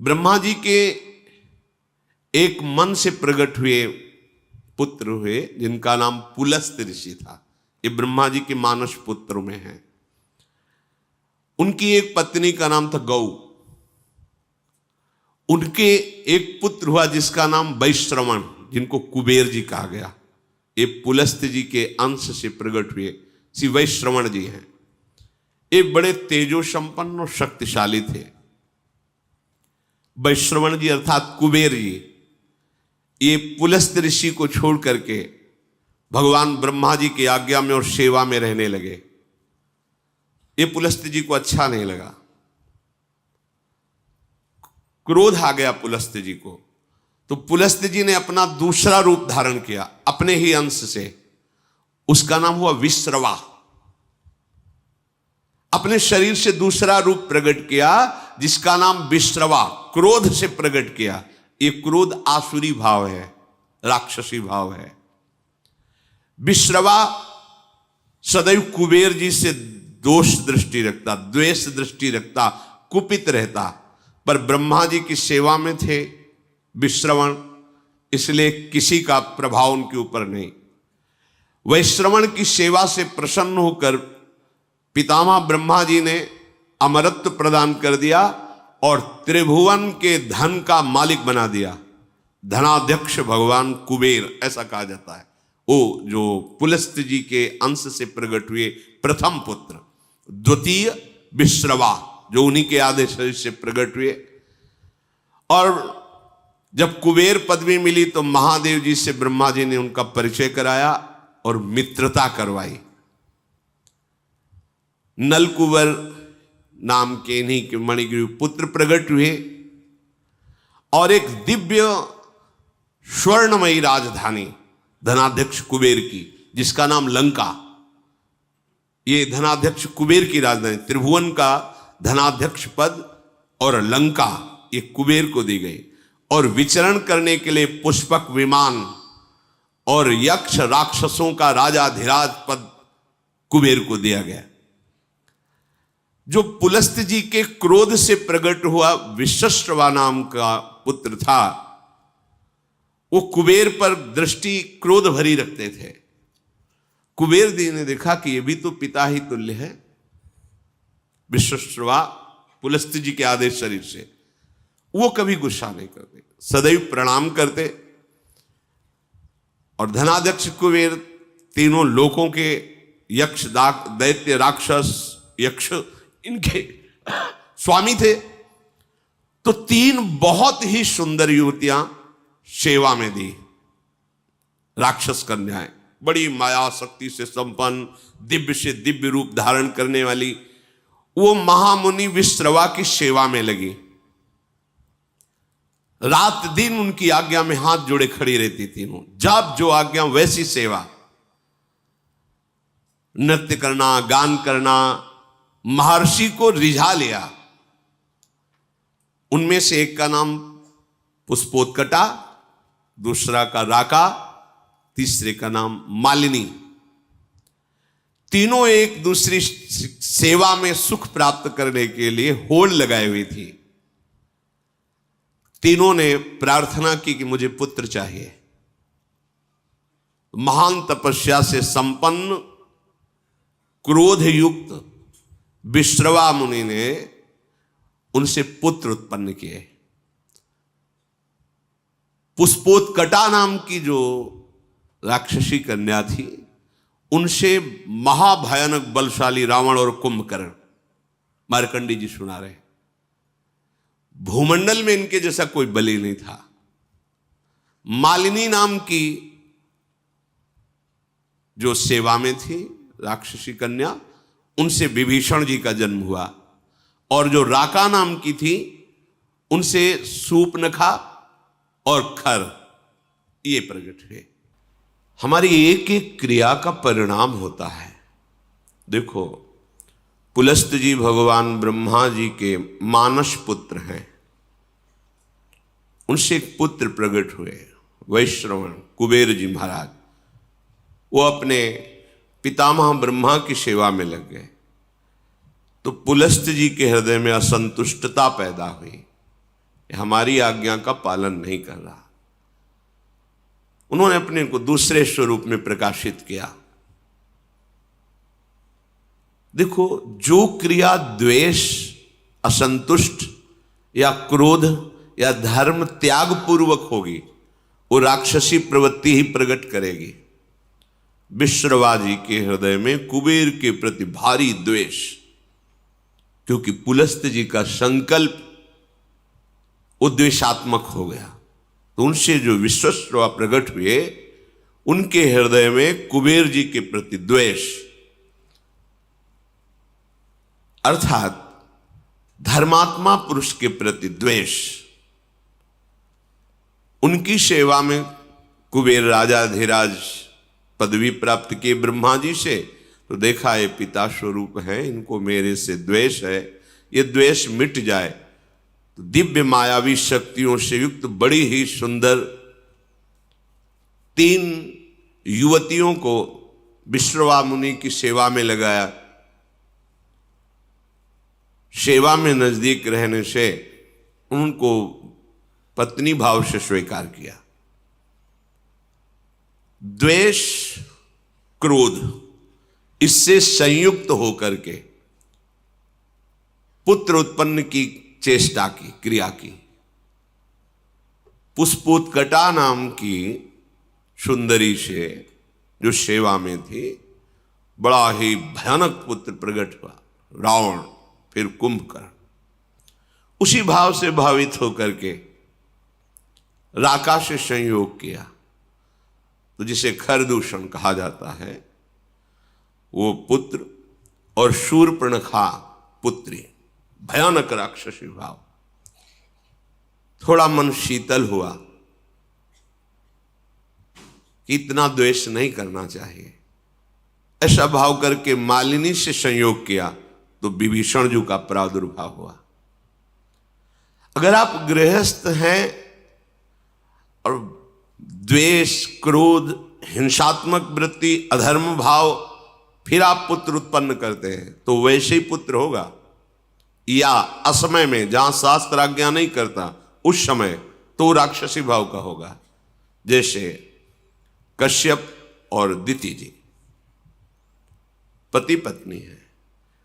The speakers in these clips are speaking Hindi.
ब्रह्मा जी के एक मन से प्रकट हुए पुत्र हुए जिनका नाम पुलस्त्य ऋषि था। ये ब्रह्मा जी के मानस पुत्र में है। उनकी एक पत्नी का नाम था गौ। उनके एक पुत्र हुआ जिसका नाम वैश्रवण, जिनको कुबेर जी कहा गया। ये पुलस्त्य जी के अंश से प्रकट हुए श्री वैश्रवण जी हैं। ये बड़े तेजो संपन्न और शक्तिशाली थे। वैश्रवण जी अर्थात कुबेर जी ये पुलस्त्य ऋषि को छोड़ करके भगवान ब्रह्मा जी की आज्ञा में और सेवा में रहने लगे। ये पुलस्त्य जी को अच्छा नहीं लगा, क्रोध आ गया पुलस्त्य जी को। तो पुलस्त्य जी ने अपना दूसरा रूप धारण किया अपने ही अंश से। उसका नाम हुआ विश्रवा। अपने शरीर से दूसरा रूप प्रकट किया जिसका नाम विश्रवा, क्रोध से प्रकट किया। ये क्रोध आसुरी भाव है, राक्षसी भाव है। विश्रवा सदैव कुबेर जी से दोष दृष्टि रखता, द्वेष दृष्टि रखता, कुपित रहता। पर ब्रह्मा जी की सेवा में थे विश्रवण, इसलिए किसी का प्रभाव उनके ऊपर नहीं। वैश्रवण की सेवा से प्रसन्न होकर पितामह ब्रह्मा जी ने अमरत्व प्रदान कर दिया और त्रिभुवन के धन का मालिक बना दिया। धनाध्यक्ष भगवान कुबेर ऐसा कहा जाता है। वो जो पुलस्त्य जी के अंश से प्रकट हुए प्रथम पुत्र, द्वितीय विश्रवा जो उन्हीं के आधे शरीर से प्रकट हुए। और जब कुबेर पदवी मिली तो महादेव जी से ब्रह्मा जी ने उनका परिचय कराया और मित्रता करवाई। नलकुबर नाम के इन्हीं के मणिग्रीव पुत्र प्रकट हुए और एक दिव्य स्वर्णमयी राजधानी धनाध्यक्ष कुबेर की, जिसका नाम लंका। ये धनाध्यक्ष कुबेर की राजधानी, त्रिभुवन का धनाध्यक्ष पद और लंका ये कुबेर को दी गई। और विचरण करने के लिए पुष्पक विमान और यक्ष राक्षसों का राजाधिराज पद कुबेर को दिया गया। जो पुलस्त्य जी के क्रोध से प्रकट हुआ विश्रवा नाम का पुत्र था, वो कुबेर पर दृष्टि क्रोध भरी रखते थे। कुबेर जी ने देखा कि ये भी तो पिता ही तुल्य है। विश्रवा पुलस्त्य जी के आदेश शरीर से वो कभी गुस्सा नहीं करते, सदैव प्रणाम करते। और धनाध्यक्ष कुबेर तीनों लोकों के यक्ष दैत्य राक्षस यक्ष इनके स्वामी थे। तो तीन बहुत ही सुंदर युवतियां सेवा में दी, राक्षस कन्याएं, बड़ी माया शक्ति से संपन्न, दिव्य से दिव्य रूप धारण करने वाली। वो महामुनि विश्रवा की सेवा में लगी। रात दिन उनकी आज्ञा में हाथ जोड़े खड़ी रहती थी। जब जो आज्ञा वैसी सेवा, नृत्य करना, गान करना, महर्षि को रिझा लिया। उनमें से एक का नाम पुष्पोत्कटा, दूसरा का राका, तीसरे का नाम मालिनी। तीनों एक दूसरी सेवा में सुख प्राप्त करने के लिए होड़ लगाई हुई थी। तीनों ने प्रार्थना की कि मुझे पुत्र चाहिए। महान तपस्या से संपन्न क्रोध युक्त विश्रवा मुनि ने उनसे पुत्र उत्पन्न किए। पुष्पोत्कटा नाम की जो राक्षसी कन्या थी, उनसे महाभयानक बलशाली रावण और कुंभकर्ण, मार्कंडी जी सुना रहे, भूमंडल में इनके जैसा कोई बलि नहीं था। मालिनी नाम की जो सेवा में थी राक्षसी कन्या, उनसे विभीषण जी का जन्म हुआ। और जो राका नाम की थी, उनसे सूपनखा और खर ये प्रकट हुए। हमारी एक एक क्रिया का परिणाम होता है। देखो, पुलस्त्य जी भगवान ब्रह्मा जी के मानस पुत्र हैं। उनसे एक पुत्र प्रकट हुए वैश्रवण कुबेर जी महाराज। वो अपने पितामह ब्रह्मा की सेवा में लग गए। तो पुलस्त्य जी के हृदय में असंतुष्टता पैदा हुई। हमारी आज्ञा का पालन नहीं कर रहा। उन्होंने अपने को दूसरे स्वरूप में प्रकाशित किया। देखो, जो क्रिया द्वेष, असंतुष्ट या क्रोध या धर्म त्याग पूर्वक होगी, वो राक्षसी प्रवृत्ति ही प्रकट करेगी। विश्रवा जी के हृदय में कुबेर के प्रति भारी द्वेष, क्योंकि पुलस्त जी का संकल्प वो द्वेषात्मक हो गया। तो उनसे जो विश्वश्रवा प्रकट हुए, उनके हृदय में कुबेर जी के प्रति द्वेष, अर्थात धर्मात्मा पुरुष के प्रति द्वेष। उनकी सेवा में कुबेर राजा धीराज पदवी प्राप्त किए ब्रह्मा जी से, तो देखा ये पिता स्वरूप है, इनको मेरे से द्वेष है, ये द्वेष मिट जाए तो दिव्य मायावी शक्तियों से युक्त बड़ी ही सुंदर 3 युवतियों को विश्रवा मुनि की सेवा में लगाया। सेवा में नजदीक रहने से उनको पत्नी भाव से स्वीकार किया। द्वेष, क्रोध, इससे संयुक्त होकर के पुत्र उत्पन्न की चेष्टा की, क्रिया की। पुष्पोत्कटा नाम की सुंदरी से जो सेवा में थी, बड़ा ही भयानक पुत्र प्रकट हुआ, रावण, फिर कुंभकर्ण। उसी भाव से भावित होकर के राका से संयोग किया, तो जिसे खरदूषण कहा जाता है, वो पुत्र और शूर्पणखा पुत्री, भयानक राक्षसी भाव। थोड़ा मन शीतल हुआ कि इतना द्वेष नहीं करना चाहिए। ऐसा भाव करके मालिनी से संयोग किया तो विभीषण जी का प्रादुर्भाव हुआ। अगर आप गृहस्थ हैं और द्वेष, क्रोध, हिंसात्मक वृत्ति, अधर्म भाव, फिर आप पुत्र उत्पन्न करते हैं, तो वैसे ही पुत्र होगा। या असमय में, जहां शास्त्र आज्ञा नहीं करता, उस समय तो राक्षसी भाव का होगा। जैसे कश्यप और दिति जी पति पत्नी है।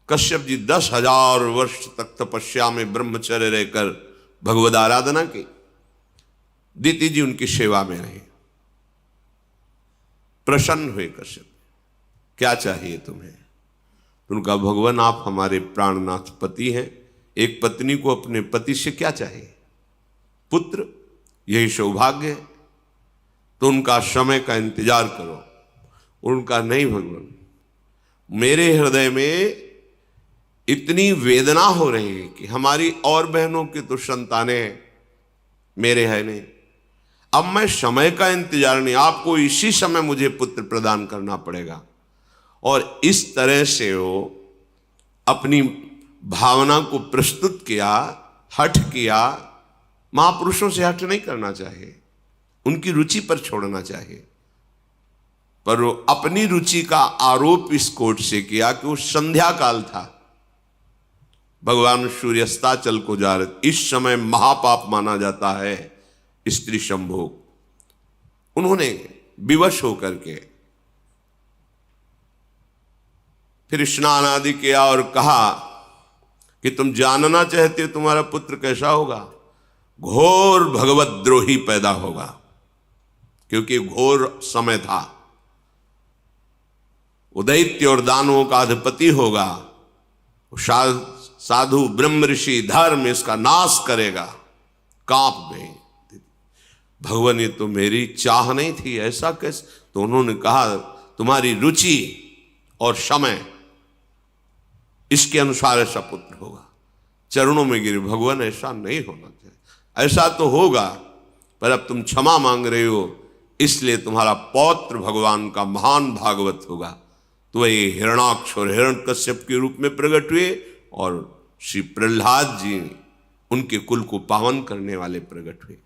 कश्यप जी 10,000 वर्ष तक तपस्या में ब्रह्मचर्य रहकर भगवद आराधना की। दिति जी उनकी सेवा में रही। प्रसन्न हुए कश्यप, क्या चाहिए तुम्हें? उनका, भगवान आप हमारे प्राणनाथ पति हैं, एक पत्नी को अपने पति से क्या चाहिए? पुत्र, यही सौभाग्य है। तो उनका समय का इंतजार करो। उनका, नहीं भगवान, मेरे हृदय में इतनी वेदना हो रही है कि हमारी और बहनों की तो संतानें हैं, मेरे है नहीं। अब मैं समय का इंतजार नहीं, आपको इसी समय मुझे पुत्र प्रदान करना पड़ेगा। और इस तरह से वो अपनी भावना को प्रस्तुत किया, हठ किया। महापुरुषों से हठ नहीं करना चाहिए, उनकी रुचि पर छोड़ना चाहिए। पर वो अपनी रुचि का आरोप इस कोर्ट से किया कि वो संध्या काल था, भगवान सूर्यास्ताचल को जा रहे, इस समय महापाप माना जाता है स्त्री संभोग। उन्होंने विवश होकर के फिर स्नान आदि किया और कहा कि तुम जानना चाहते हो तुम्हारा पुत्र कैसा होगा? घोर भगवत द्रोही पैदा होगा, क्योंकि घोर समय था। उदैत्य और दानवों का अधिपति होगा, साधु ब्रह्म ऋषि धर्म इसका नाश करेगा। कांप गए भगवान, ये तो मेरी चाह नहीं थी, ऐसा कैसे? तो उन्होंने कहा, तुम्हारी रुचि और समय इसके अनुसार ऐसा पुत्र होगा। चरणों में गिरे, भगवान ऐसा नहीं होना चाहिए, ऐसा तो होगा, पर अब तुम क्षमा मांग रहे हो, इसलिए तुम्हारा पौत्र भगवान का महान भागवत होगा। तो ये हिरणाक्ष और हिरण्यकश्यप के रूप में प्रकट हुए और श्री प्रहलाद जी उनके कुल को पावन करने वाले प्रकट हुए।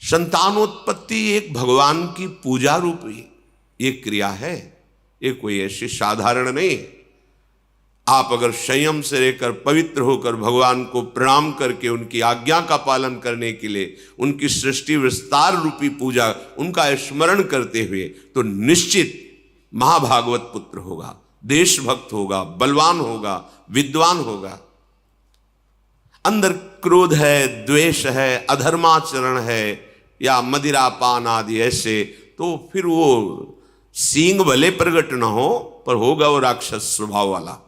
संतानोत्पत्ति एक भगवान की पूजा रूपी ये क्रिया है, ये कोई ऐसी साधारण नहीं है। आप अगर संयम से रहकर पवित्र होकर भगवान को प्रणाम करके उनकी आज्ञा का पालन करने के लिए उनकी सृष्टि विस्तार रूपी पूजा उनका स्मरण करते हुए, तो निश्चित महाभागवत पुत्र होगा, देशभक्त होगा, बलवान होगा, विद्वान होगा। अंदर क्रोध है, द्वेष है, अधर्माचरण है या मदिरापान आदि ऐसे, तो फिर वो सींग भले प्रकट ना हो पर होगा वो राक्षस स्वभाव वाला,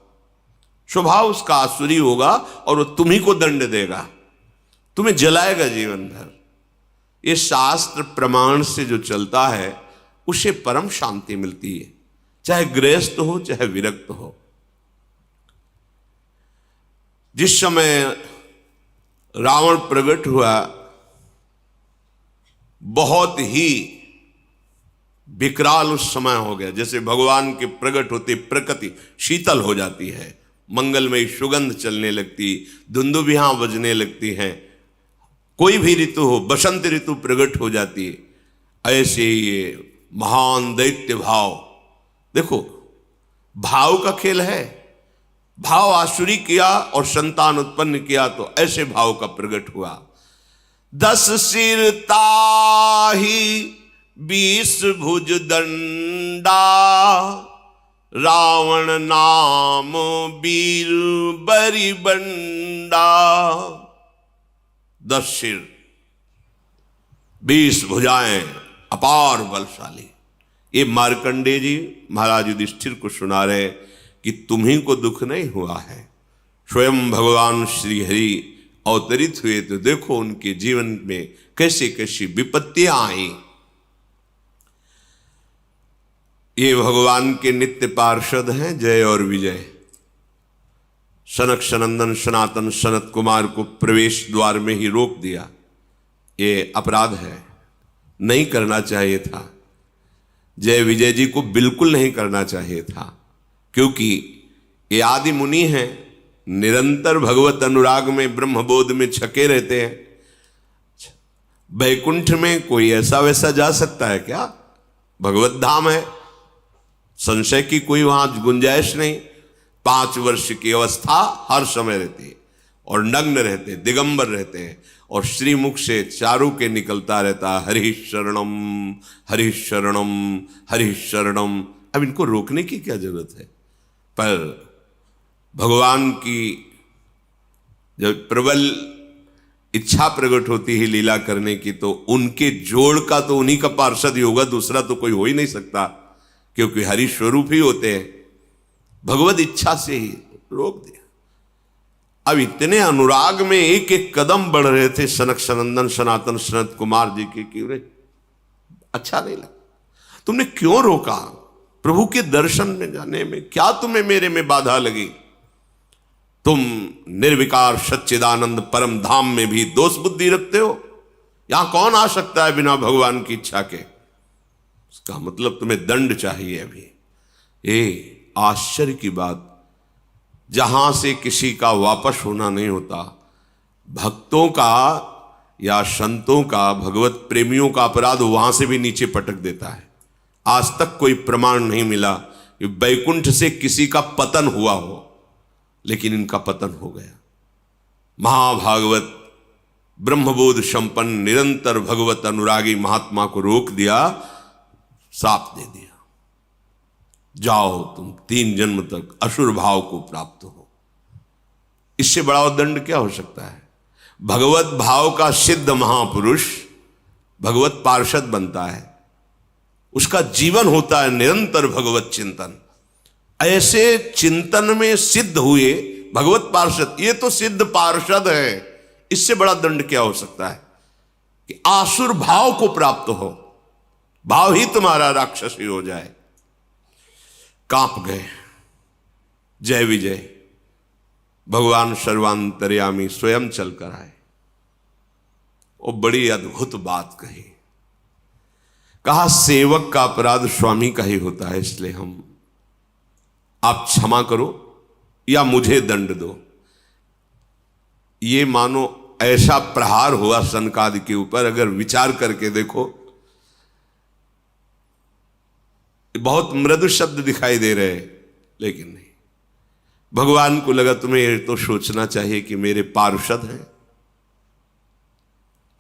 स्वभाव उसका आसुरी होगा और वो तुम्ही को दंड देगा, तुम्हें जलाएगा जीवन भर। ये शास्त्र प्रमाण से जो चलता है उसे परम शांति मिलती है, चाहे गृहस्थ हो चाहे विरक्त हो। जिस समय रावण प्रकट हुआ बहुत ही विकराल उस समय हो गया, जैसे भगवान के प्रकट होते प्रकृति शीतल हो जाती है, मंगलमयी सुगंध चलने लगती, दुंदुभियां बजने लगती हैं, कोई भी ऋतु हो, बसंत ऋतु प्रकट हो जाती है। ऐसे ये महान दैत्य भाव, देखो भाव का खेल है, भाव आसुरी किया और संतान उत्पन्न किया तो ऐसे भाव का प्रकट हुआ। 10 सिर ताही 20 भुज दंडा, रावण नाम वीर बरी बंडा। 10 सिर 20 भुजाएं, अपार बलशाली। ये मार्कंडेय जी महाराज युधिष्ठिर को सुना रहे कि तुम्ही को दुख नहीं हुआ है, स्वयं भगवान श्री हरि अवतरित हुए तो देखो उनके जीवन में कैसे कैसी विपत्तियां आई। ये भगवान के नित्य पार्षद हैं जय और विजय। सनक सनंदन सनातन सनत कुमार को प्रवेश द्वार में ही रोक दिया, ये अपराध है, नहीं करना चाहिए था। जय विजय जी को बिल्कुल नहीं करना चाहिए था, क्योंकि ये आदि मुनि हैं, निरंतर भगवत अनुराग में ब्रह्मबोध में छके रहते हैं। वैकुंठ में कोई ऐसा वैसा जा सकता है क्या? भगवत धाम है, संशय की कोई वहां गुंजाइश नहीं। 5 वर्ष की अवस्था हर समय रहती है और नग्न रहते, दिगंबर रहते हैं और श्रीमुख से चारों के निकलता रहता हरि शरणम हरि शरणम हरि शरणम। अब इनको रोकने की क्या जरूरत है? पर भगवान की जब प्रबल इच्छा प्रकट होती है लीला करने की, तो उनके जोड़ का तो उन्हीं का पार्षद ही होगा, दूसरा तो कोई हो ही नहीं सकता, क्योंकि हरि स्वरूप ही होते हैं। भगवत इच्छा से ही रोक दिया। अब इतने अनुराग में एक एक कदम बढ़ रहे थे सनक सनंदन सनातन सनत कुमार जी के, कि अच्छा नहीं लगा, तुमने क्यों रोका? प्रभु के दर्शन में जाने में क्या तुम्हें मेरे में बाधा लगी? तुम निर्विकार सच्चिदानंद परम धाम में भी दोष बुद्धि रखते हो। यहां कौन आ सकता है बिना भगवान की इच्छा के? इसका मतलब तुम्हें दंड चाहिए अभी। ये आश्चर्य की बात, जहां से किसी का वापस होना नहीं होता, भक्तों का या संतों का, भगवत प्रेमियों का अपराध वहां से भी नीचे पटक देता है। आज तक कोई प्रमाण नहीं मिला कि वैकुंठ से किसी का पतन हुआ हो, लेकिन इनका पतन हो गया। महाभागवत ब्रह्मबोध संपन्न निरंतर भगवत अनुरागी महात्मा को रोक दिया, साप दे दिया, जाओ तुम 3 जन्म तक असुर भाव को प्राप्त हो। इससे बड़ा दंड क्या हो सकता है? भगवत भाव का सिद्ध महापुरुष भगवत पार्षद बनता है, उसका जीवन होता है निरंतर भगवत चिंतन। ऐसे चिंतन में सिद्ध हुए भगवत पार्षद, ये तो सिद्ध पार्षद है, इससे बड़ा दंड क्या हो सकता है कि आसुर भाव को प्राप्त हो, भाव ही तुम्हारा राक्षसी हो जाए। कांप गए जय विजय। भगवान सर्वांतर्यामी स्वयं चलकर आए और बड़ी अद्भुत बात कही। कहा सेवक का अपराध स्वामी का ही होता है, इसलिए हम आप क्षमा करो या मुझे दंड दो। ये मानो ऐसा प्रहार हुआ सनकादि के ऊपर, अगर विचार करके देखो बहुत मृदु शब्द दिखाई दे रहे, लेकिन नहीं, भगवान को लगा तुम्हें ये तो सोचना चाहिए कि मेरे पार्षद हैं,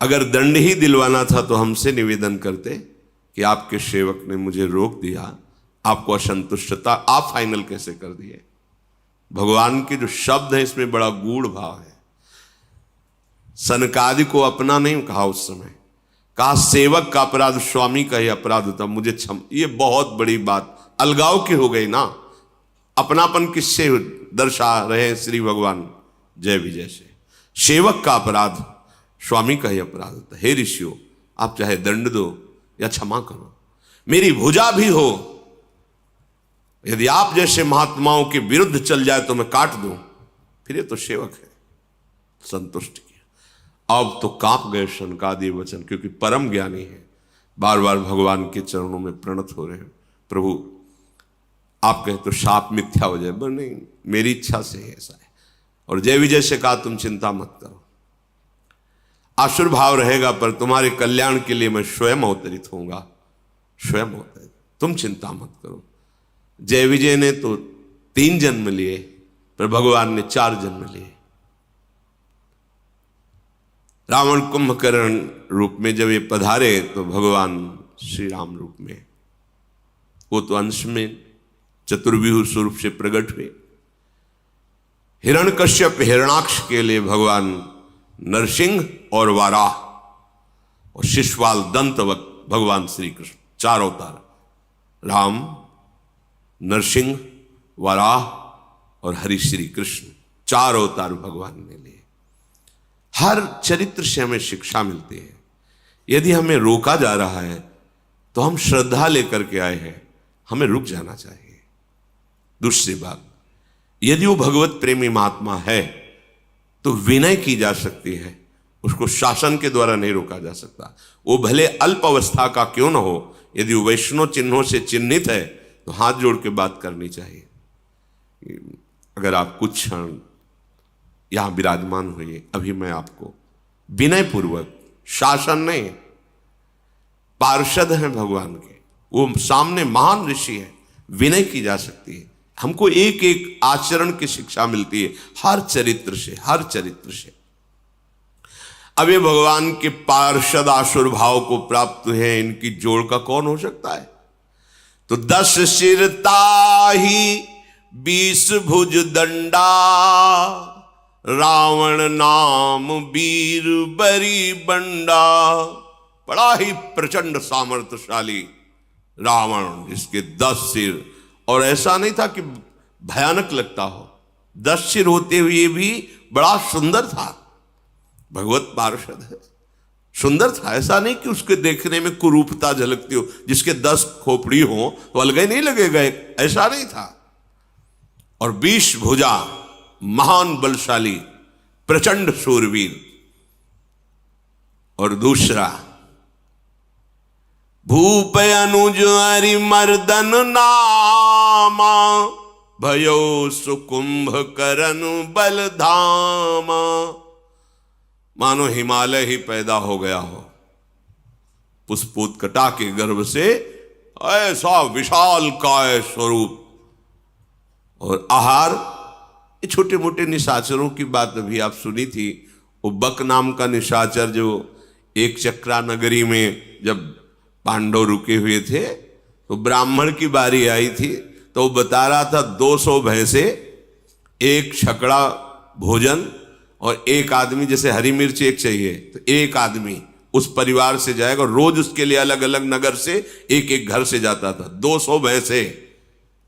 अगर दंड ही दिलवाना था तो हमसे निवेदन करते कि आपके सेवक ने मुझे रोक दिया, आपको असंतुष्टता, आप फाइनल कैसे कर दिए। भगवान के जो शब्द है इसमें बड़ा गूढ़ भाव है। सनकादि को अपना नहीं कहा उस समय, कहा सेवक का अपराध स्वामी का ही अपराध होता, मुझे क्षम। ये बहुत बड़ी बात अलगाव की हो गई ना। अपनापन किससे दर्शा रहे श्री भगवान जय विजय से। सेवक का अपराध स्वामी का ही अपराध होता। हे ऋषियों, आप चाहे दंड दो या क्षमा करो, मेरी भुजा भी हो, यदि आप जैसे महात्माओं के विरुद्ध चल जाए तो मैं काट दूं, फिर ये तो सेवक है। संतुष्ट किया। अब तो कांप गए सनकादि वचन, क्योंकि परम ज्ञानी है, बार बार भगवान के चरणों में प्रणत हो रहे हैं। प्रभु आप कहे तो शाप मिथ्या हो जाए, पर नहीं, मेरी इच्छा से ऐसा है। और जय विजय से कहा तुम चिंता मत करो, आसुर भाव रहेगा पर तुम्हारे कल्याण के लिए मैं स्वयं अवतरित होऊंगा, स्वयं अवतरित, तुम चिंता मत करो। जय विजय ने तो 3 जन्म लिए, पर भगवान ने 4 जन्म लिए। रावण कुंभकर्ण रूप में जब ये पधारे तो भगवान श्री राम रूप में, वो तो अंश में चतुर्व्यूह स्वरूप से प्रकट हुए। हिरण्यकश्यप हिरणाक्ष के लिए भगवान नरसिंह और वाराह, और शिशुपाल दंतवत भगवान श्री कृष्ण, 4 अवतार, राम, नरसिंह, वराह और हरि श्री कृष्ण, 4 अवतार भगवान ने लिए। हर चरित्र से हमें शिक्षा मिलती है। यदि हमें रोका जा रहा है तो हम श्रद्धा लेकर के आए हैं, हमें रुक जाना चाहिए। दूसरी बात, यदि वो भगवत प्रेमी महात्मा है तो विनय की जा सकती है, उसको शासन के द्वारा नहीं रोका जा सकता। वो भले अल्प अवस्था का क्यों न हो, यदि वो वैष्णव चिन्हों से चिन्हित है तो हाथ जोड़ के बात करनी चाहिए। अगर आप कुछ क्षण यहां विराजमान हुए, अभी मैं आपको विनय पूर्वक, शासन नहीं, पार्षद हैं भगवान के, वो सामने महान ऋषि है, विनय की जा सकती है। हमको एक एक आचरण की शिक्षा मिलती है हर चरित्र से, हर चरित्र से। अब ये भगवान के पार्षद आसुर भाव को प्राप्त हुए, इनकी जोड़ का कौन हो सकता है? तो 10 सिर ताही 20 भुज दंडा, रावण नाम वीर बरी बंडा। बड़ा ही प्रचंड सामर्थ्यशाली रावण, जिसके 10 सिर, और ऐसा नहीं था कि भयानक लगता हो, 10 सिर होते हुए भी बड़ा सुंदर था। भगवत पार्षद है, सुंदर था। ऐसा नहीं कि उसके देखने में कुरूपता झलकती हो, जिसके 10 खोपड़ी हो तो अलग ही नहीं लगेगा, ऐसा नहीं था। और 20 भुजा, महान बलशाली, प्रचंड शूरवीर। और दूसरा, भूप अनुज हरि मर्दन नामा, भयो सुकुंभ करन बलधामा। मानो हिमालय ही पैदा हो गया हो, पुष्पोत्कटा के गर्भ से, ऐसा विशाल काय स्वरूप। और आहार, ये छोटे मोटे निशाचरों की बात अभी आप सुनी थी। वो बक नाम का निशाचर जो एक चक्रा नगरी में जब पांडव रुके हुए थे तो ब्राह्मण की बारी आई थी, तो वो बता रहा था 200 भैंसे, 1 छकड़ा भोजन, और 1 आदमी, जैसे हरी मिर्च 1 चाहिए तो 1 आदमी उस परिवार से जाएगा, रोज उसके लिए अलग अलग नगर से एक एक घर से जाता था। 200 भैंसे,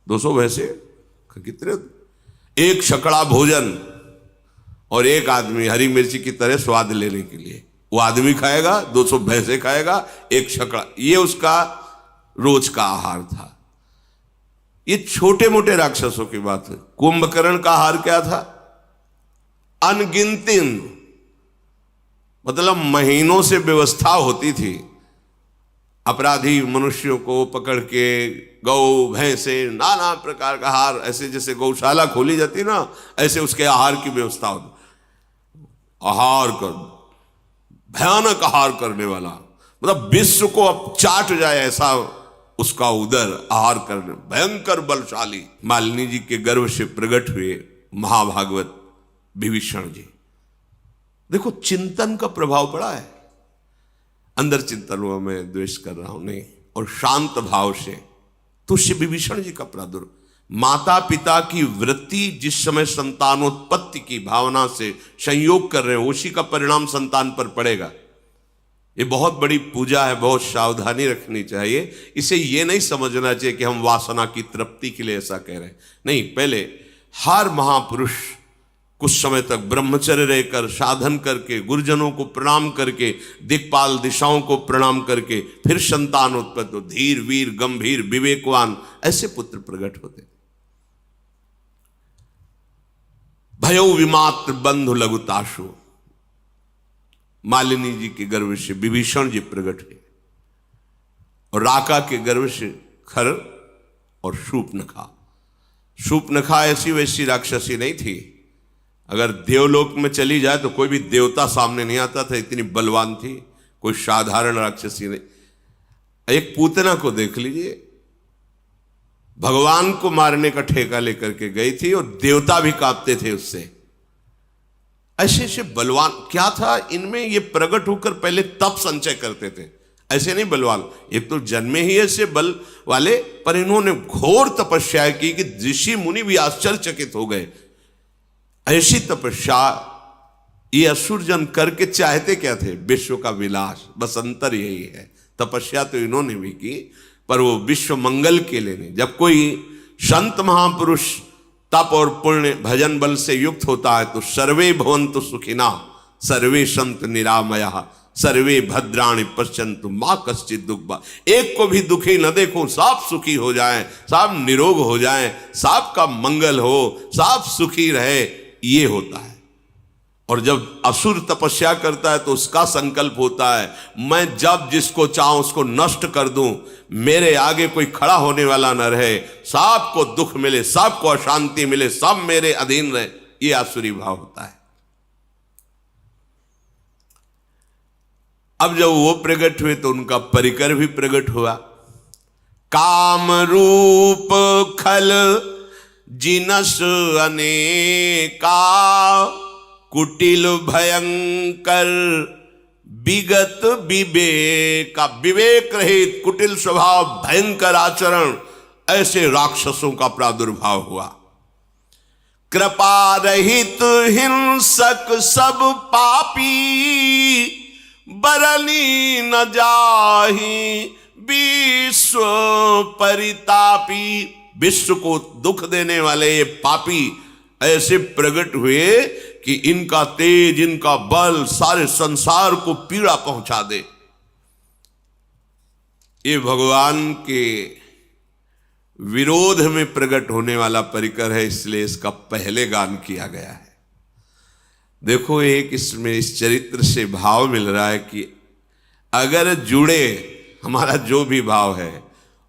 200 भैंसे कितने, 1 छकड़ा भोजन, और 1 आदमी हरी मिर्ची की तरह स्वाद लेने के लिए। वो आदमी खाएगा, 200 भैंसे खाएगा, 1 छकड़ा, ये उसका रोज का आहार था। ये छोटे मोटे राक्षसों की बात है। कुंभकर्ण का आहार क्या था? अनगिनती, मतलब महीनों से व्यवस्था होती थी। अपराधी मनुष्यों को पकड़ के गौ भैंसे नाना प्रकार का आहार, ऐसे जैसे गौशाला खोली जाती ना, ऐसे उसके आहार की व्यवस्था होती। आहार कर, भयानक आहार करने वाला, मतलब विश्व को अब चाट जाए ऐसा उसका उदर आहार करने भयंकर बलशाली मालिनी जी के गर्भ से प्रकट हुए महाभागवत विभीषण जी। देखो चिंतन का प्रभाव पड़ा है, अंदर चिंतन हुआ मैं द्वेष कर रहा हूं नहीं, और शांत भाव से तो श्री विभीषण जी का प्रादुर्भाव, माता पिता की वृत्ति जिस समय संतानोत्पत्ति की भावना से संयोग कर रहे हैं उसी का परिणाम संतान पर पड़ेगा। ये बहुत बड़ी पूजा है, बहुत सावधानी रखनी चाहिए। इसे ये नहीं समझना चाहिए कि हम वासना की तृप्ति के लिए ऐसा कह रहे हैं, नहीं। पहले हर महापुरुष कुछ समय तक ब्रह्मचर्य रहकर साधन करके गुरुजनों को प्रणाम करके दिक्पाल दिशाओं को प्रणाम करके फिर संतान उत्पत्ति हो, धीर वीर गंभीर विवेकवान ऐसे पुत्र प्रकट होते। भयो विमात्र बंधु लघुताशु, मालिनी जी के गर्भ से विभीषण जी प्रकट हुए और राका के गर्भ से खर और शूर्पणखा। शूर्पणखा ऐसी वैसी राक्षसी नहीं थी, अगर देवलोक में चली जाए तो कोई भी देवता सामने नहीं आता था, इतनी बलवान थी, कोई साधारण राक्षसी नहीं। एक पूतना को देख लीजिए, भगवान को मारने का ठेका लेकर के गई थी और देवता भी कांपते थे उससे। ऐसे ऐसे बलवान क्या था इनमें, ये प्रकट होकर पहले तप संचय करते थे, ऐसे नहीं बलवान। एक तो जन्मे ही ऐसे बल वाले, पर इन्होंने घोर तपस्या की कि ऋषि मुनि भी आश्चर्यचकित हो गए। ऐसी तपस्या ये असुरजन करके चाहते क्या थे? विश्व का विलास, बस अंतर यही है। तपस्या तो इन्होंने भी की पर वो विश्व मंगल के लिए नहीं। जब कोई संत महापुरुष तप और पुण्य भजन बल से युक्त होता है तो सर्वे भवन्तु सुखिना सर्वे संत निरामया सर्वे भद्राणि पश्यन्तु माँ कश्चित् दुःख। एक को भी दुखी न देखो, सब सुखी हो जाएं, सब निरोग हो जाएं, सबका मंगल हो, सब सुखी रहे, ये होता है। और जब असुर तपस्या करता है तो उसका संकल्प होता है मैं जब जिसको चाहूं उसको नष्ट कर दूं, मेरे आगे कोई खड़ा होने वाला न रहे, सबको दुख मिले, सबको अशांति मिले, सब मेरे अधीन रहे, ये आसुरी भाव होता है। अब जब वो प्रकट हुए तो उनका परिकर भी प्रकट हुआ। काम रूप खल जिनस अनेका कुटिल भयंकर विगत विवेका। विवेक रहित कुटिल स्वभाव भयंकर आचरण, ऐसे राक्षसों का प्रादुर्भाव हुआ। कृपा रहित हिंसक सब पापी बरनी न जाहि विश्व परितापी। विश्व को दुख देने वाले ये पापी ऐसे प्रकट हुए कि इनका तेज इनका बल सारे संसार को पीड़ा पहुंचा दे। ये भगवान के विरोध में प्रकट होने वाला परिकर है, इसलिए इसका पहले गान किया गया है। देखो एक इसमें इस चरित्र से भाव मिल रहा है कि अगर जुड़े हमारा जो भी भाव है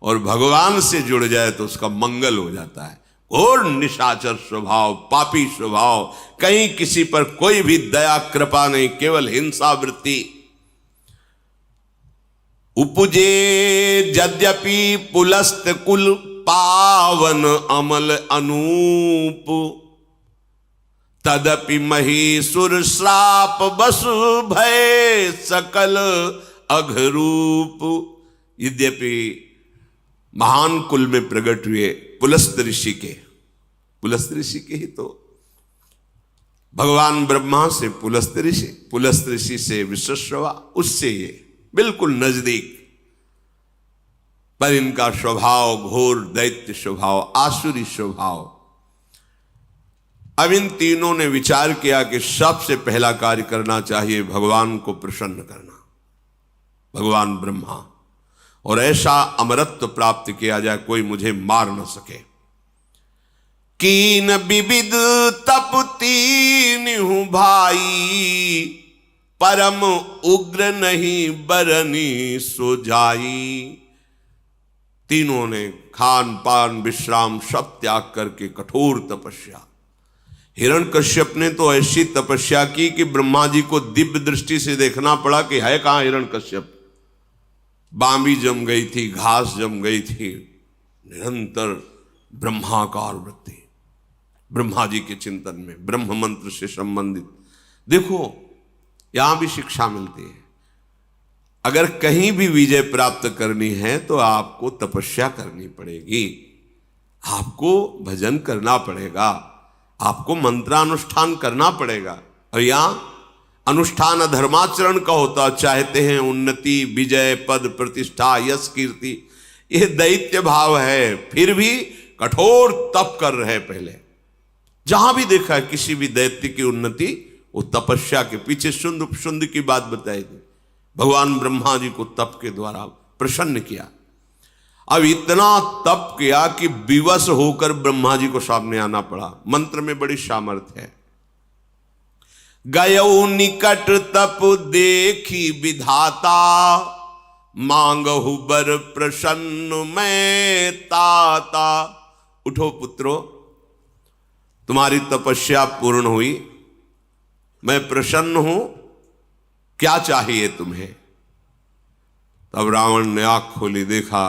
और भगवान से जुड़ जाए तो उसका मंगल हो जाता है। घोर निशाचर स्वभाव, पापी स्वभाव, कहीं किसी पर कोई भी दया कृपा नहीं, केवल हिंसा वृत्ति। उपजे यद्यपि पुलस्त कुल पावन अमल अनूप तदपि महीसुर श्राप बसु भय सकल अघरूप। यद्यपि महान कुल में प्रकट हुए पुलस्त ऋषि के, पुलस्त ऋषि के ही तो भगवान ब्रह्मा से पुलस्त ऋषि, पुलस्त ऋषि से विश्वश्रवा, उससे ये बिल्कुल नजदीक, पर इनका स्वभाव घोर दैत्य स्वभाव, आसुरी स्वभाव। अब इन तीनों ने विचार किया कि सबसे पहला कार्य करना चाहिए भगवान को प्रसन्न करना, भगवान ब्रह्मा, और ऐसा अमरत्व प्राप्त किया जाए कोई मुझे मार न सके। कीन विविध तप तीन हूं भाई परम उग्र नहीं बरनी सो जाई। तीनों ने खान पान विश्राम सब त्याग करके कठोर तपस्या। हिरण्यकश्यप ने तो ऐसी तपस्या की कि ब्रह्मा जी को दिव्य दृष्टि से देखना पड़ा कि है कहां हिरण्यकश्यप। बांबी जम गई थी, घास जम गई थी, निरंतर ब्रह्माकार वृत्ति, ब्रह्मा जी के चिंतन में, ब्रह्म मंत्र से संबंधित। देखो यहां भी शिक्षा मिलती है, अगर कहीं भी विजय प्राप्त करनी है तो आपको तपस्या करनी पड़ेगी, आपको भजन करना पड़ेगा, आपको मंत्रानुष्ठान करना पड़ेगा। और यहां अनुष्ठान अधर्माचरण का होता, चाहते हैं उन्नति, विजय, पद, प्रतिष्ठा, यश, कीर्ति, यह दैत्य भाव है, फिर भी कठोर तप कर रहे। पहले जहां भी देखा है किसी भी दैत्य की उन्नति, वो तपस्या के पीछे शुंद की बात बताई थी। भगवान ब्रह्मा जी को तप के द्वारा प्रसन्न किया। अब इतना तप किया कि विवश होकर ब्रह्मा जी को सामने आना पड़ा। मंत्र में बड़ी सामर्थ्य है। गयो निकट तप देखी विधाता, मांगहु बर प्रसन्न मैं ताता। उठो पुत्रो, तुम्हारी तपस्या पूर्ण हुई, मैं प्रसन्न हूं, क्या चाहिए तुम्हें? तब रावण ने आंख खोली, देखा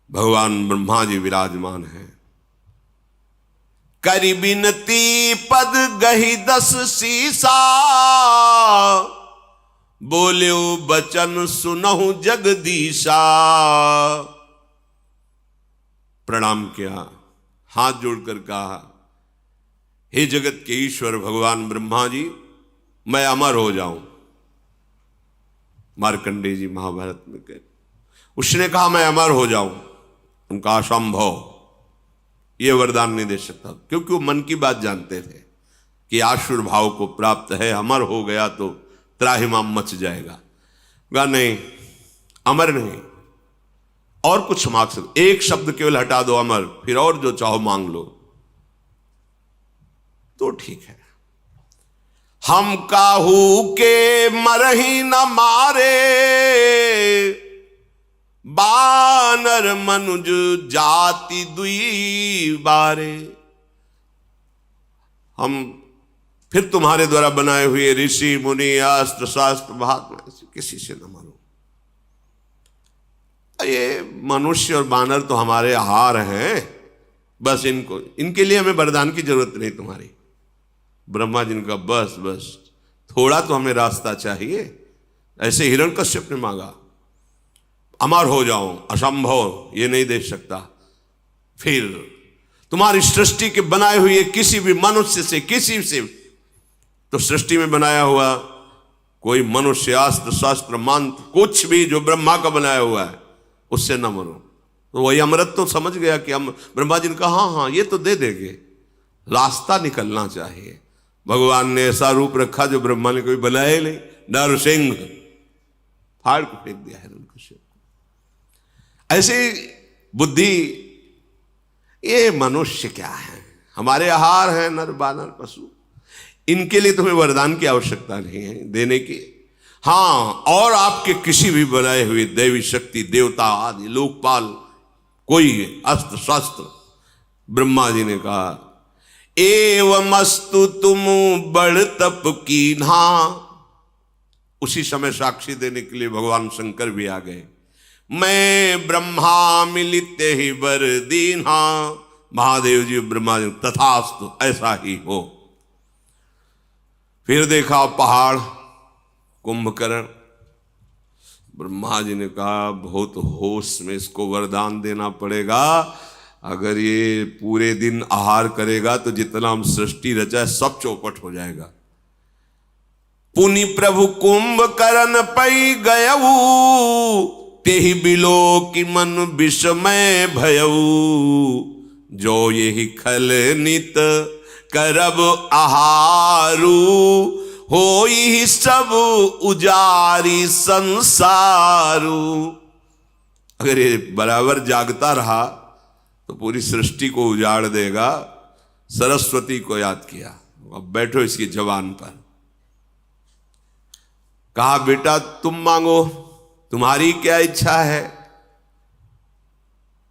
भगवान ब्रह्मा जी विराजमान हैं। करी बिनती पद गही 10 सीसा, बोल्यो बचन सुनहु जगदीशा। प्रणाम किया, हाथ जोड़कर कहा, हे जगत के ईश्वर भगवान ब्रह्मा जी, मैं अमर हो जाऊं। मार्कंडेय जी महाभारत में कहते, उसने कहा मैं अमर हो जाऊं। उनका असंभव, यह वरदान नहीं दे सकता, क्योंकि वो मन की बात जानते थे कि आसुर भाव को प्राप्त है, अमर हो गया तो त्राहिमाम मच जाएगा। कहा नहीं, अमर नहीं, और कुछ मांग सकते, एक शब्द केवल हटा दो अमर, फिर और जो चाहो मांग लो तो ठीक है। हम काहू के मरही न मारे, बानर मनुज जाति दुई बारे। हम फिर तुम्हारे द्वारा बनाए हुए ऋषि मुनि अस्त्र शास्त्र महात्मा किसी से न मारो। ये मनुष्य और बानर तो हमारे आहार हैं, बस इनके लिए हमें वरदान की जरूरत नहीं तुम्हारी। ब्रह्मा जी ने कहा बस बस, थोड़ा तो हमें रास्ता चाहिए। ऐसे हिरण्यकश्यप ने मांगा, अमर हो जाऊं, असंभव, ये नहीं दे सकता। फिर तुम्हारी सृष्टि के बनाए हुए किसी भी मनुष्य से, किसी से, तो सृष्टि में बनाया हुआ कोई मनुष्य, अस्त्र शास्त्र मंत्र, कुछ भी जो ब्रह्मा का बनाया हुआ है, उससे न मरो। तो वही अमृत तो समझ गया कि हम, ब्रह्मा जी ने कहा हाँ हाँ ये तो दे देंगे, रास्ता निकलना चाहिए। भगवान ने ऐसा रूप रखा जो ब्रह्मा ने कोई बनाया ही नहीं, नरसिंह, फाड़ को फेंक दिया हिरण्यकश्यप को। ऐसी बुद्धि, ये मनुष्य क्या है, हमारे आहार है नर बानर पशु, इनके लिए तुम्हें वरदान की आवश्यकता नहीं है देने की। हाँ, और आपके किसी भी बनाए हुए दैवी शक्ति, देवता आदि, लोकपाल, कोई अस्त्र शस्त्र, ब्रह्मा जी ने कहा एवमस्तु तुम बड़ तप कीन्हा। उसी समय साक्षी देने के लिए भगवान शंकर भी आ गए। मैं ब्रह्मा मिलित ही बर दीन्हा। महादेव जी ब्रह्मा जी, तथास्तु, ऐसा ही हो। फिर देखा पहाड़, कुंभकर्ण। ब्रह्मा जी ने कहा बहुत होश में इसको वरदान देना पड़ेगा, अगर ये पूरे दिन आहार करेगा तो जितना हम सृष्टि रचा है सब चौपट हो जाएगा। पुनि प्रभु कुंभकर्ण पै गयऊ, तेहि बिलो की मन विषमय भयऊ। जो यही खल नित करब आहारू, होई सब उजारी संसारू। अगर ये बराबर जागता रहा तो पूरी सृष्टि को उजाड़ देगा। सरस्वती को याद किया, अब बैठो इसकी जबान पर। कहा बेटा तुम मांगो, तुम्हारी क्या इच्छा है?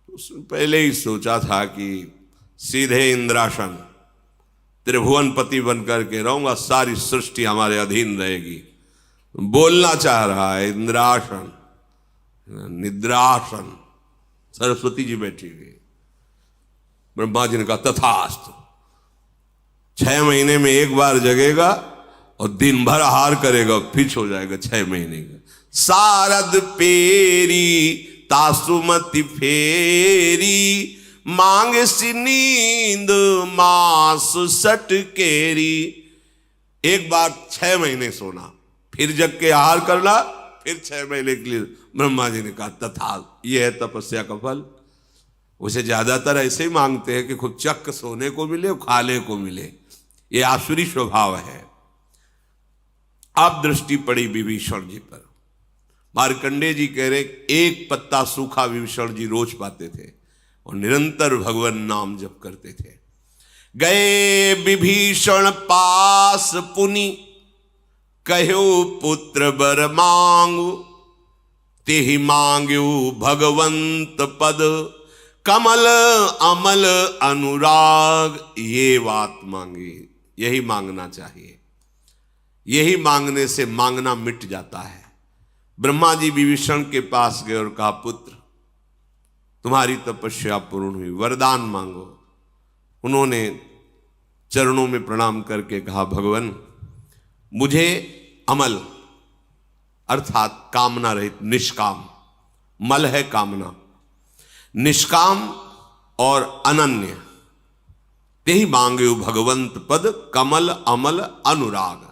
उसने पहले ही सोचा था कि सीधे इंद्रासन, त्रिभुवनपति बनकर के रहूंगा, सारी सृष्टि हमारे अधीन रहेगी। बोलना चाह रहा है इंद्रासन, निद्रासन, सरस्वती जी बैठी हुई। ब्रह्मा जी ने कहा तथास्तु। 6 महीने में एक बार जगेगा और दिन भर आहार करेगा, फिर सो जाएगा 6 महीने का। सारद पेरी तासुमति फेरी, मांग सी नींद मास सटकेरी। एक बार 6 महीने सोना, फिर जग के आहार करना, फिर 6 महीने के लिए। ब्रह्मा जी ने कहा तथा, यह है तपस्या का फल। उसे ज्यादातर ऐसे ही मांगते हैं कि खुद चक्क सोने को मिले, खाने को मिले। यह आसुरी स्वभाव है। अब दृष्टि पड़ी विभीषण जी पर। मार्कंडेय जी कह रहे एक पत्ता सूखा विभीषण जी रोज पाते थे और निरंतर भगवान नाम जप करते थे। गए विभीषण पास पुनि, कहो पुत्र बर मांगु, तेहि मांग्यु भगवंत पद, कमल अमल अनुराग। ये बात मांगी, यही मांगना चाहिए। यही मांगने से मांगना मिट जाता है। ब्रह्मा जी विभीषण के पास गए और कहा पुत्र तुम्हारी तपस्या पूर्ण हुई, वरदान मांगो। उन्होंने चरणों में प्रणाम करके कहा भगवान मुझे अमल अर्थात कामना रहित, निष्काम, मल है कामना, निष्काम और अनन्य, तेहि मांगे भगवंत पद, कमल अमल अनुराग।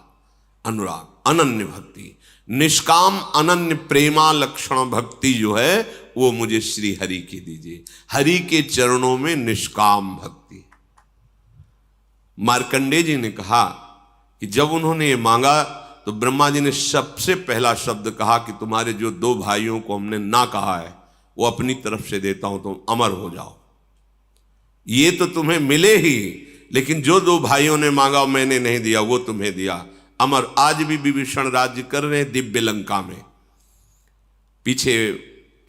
अनुराग अनन्य भक्ति, निष्काम अनन्य प्रेमा लक्षण भक्ति जो है वो मुझे श्री हरि की दीजिए। हरि के चरणों में निष्काम भक्ति। मार्कंडेय जी ने कहा कि जब उन्होंने ये मांगा तो ब्रह्मा जी ने सबसे पहला शब्द कहा कि तुम्हारे जो 2 भाइयों को हमने ना कहा है वो अपनी तरफ से देता हूं, तुम अमर हो जाओ। ये तो तुम्हें मिले ही, लेकिन जो 2 भाइयों ने मांगा मैंने नहीं दिया वो तुम्हें दिया। अमर आज भी विभीषण राज्य कर रहे हैं दिव्य लंका में। पीछे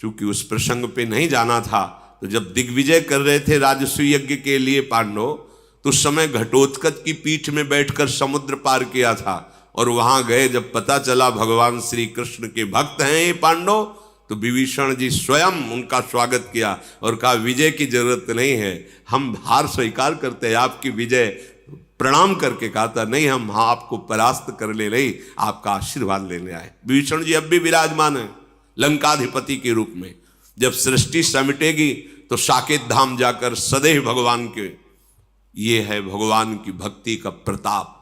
चूंकि उस प्रसंग पे नहीं जाना था, तो जब दिग्विजय कर रहे थे राजसूय यज्ञ के लिए पांडव, तो उस समय घटोत्कच की पीठ में बैठकर समुद्र पार किया था। और वहां गए, जब पता चला भगवान श्री कृष्ण के भक्त हैं ये पांडव, तो विभीषण जी स्वयं उनका स्वागत किया और कहा विजय की जरूरत नहीं है, हम हार स्वीकार करते हैं, आपकी विजय। प्रणाम करके कहा था नहीं, हम आपको परास्त करने नहीं, आपका आशीर्वाद लेने आए। विभीषण जी अब भी विराजमान है लंकाधिपति के रूप में। जब सृष्टि समिटेगी तो साकेत धाम जाकर सदैव भगवान के, ये है भगवान की भक्ति का प्रताप।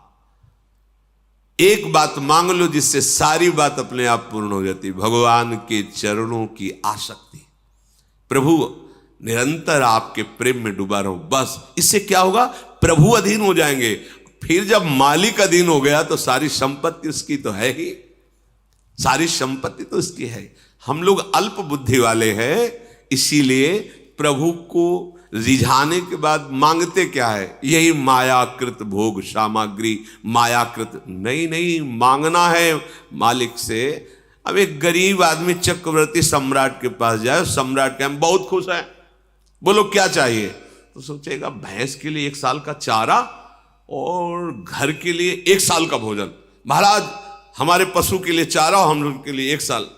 एक बात मांग लो जिससे सारी बात अपने आप पूर्ण हो जाती, भगवान के चरणों की आसक्ति। प्रभु निरंतर आपके प्रेम में डूबा रहो, बस। इससे क्या होगा, प्रभु अधीन हो जाएंगे। फिर जब मालिक अधीन हो गया तो सारी संपत्ति उसकी तो है ही, सारी संपत्ति तो उसकी है। हम लोग अल्प बुद्धि वाले हैं, इसीलिए प्रभु को रिझाने के बाद मांगते क्या है, यही मायाकृत भोग सामग्री, मायाकृत। नहीं, मांगना है मालिक से। अब एक गरीब आदमी चक्रवर्ती सम्राट के पास जाए, सम्राट के हम बहुत खुश हैं, बोलो क्या चाहिए, तो सोचेगा भैंस के लिए 1 साल का चारा और घर के लिए 1 साल का भोजन। महाराज हमारे पशु के लिए चारा और हम लोग के लिए 1 साल,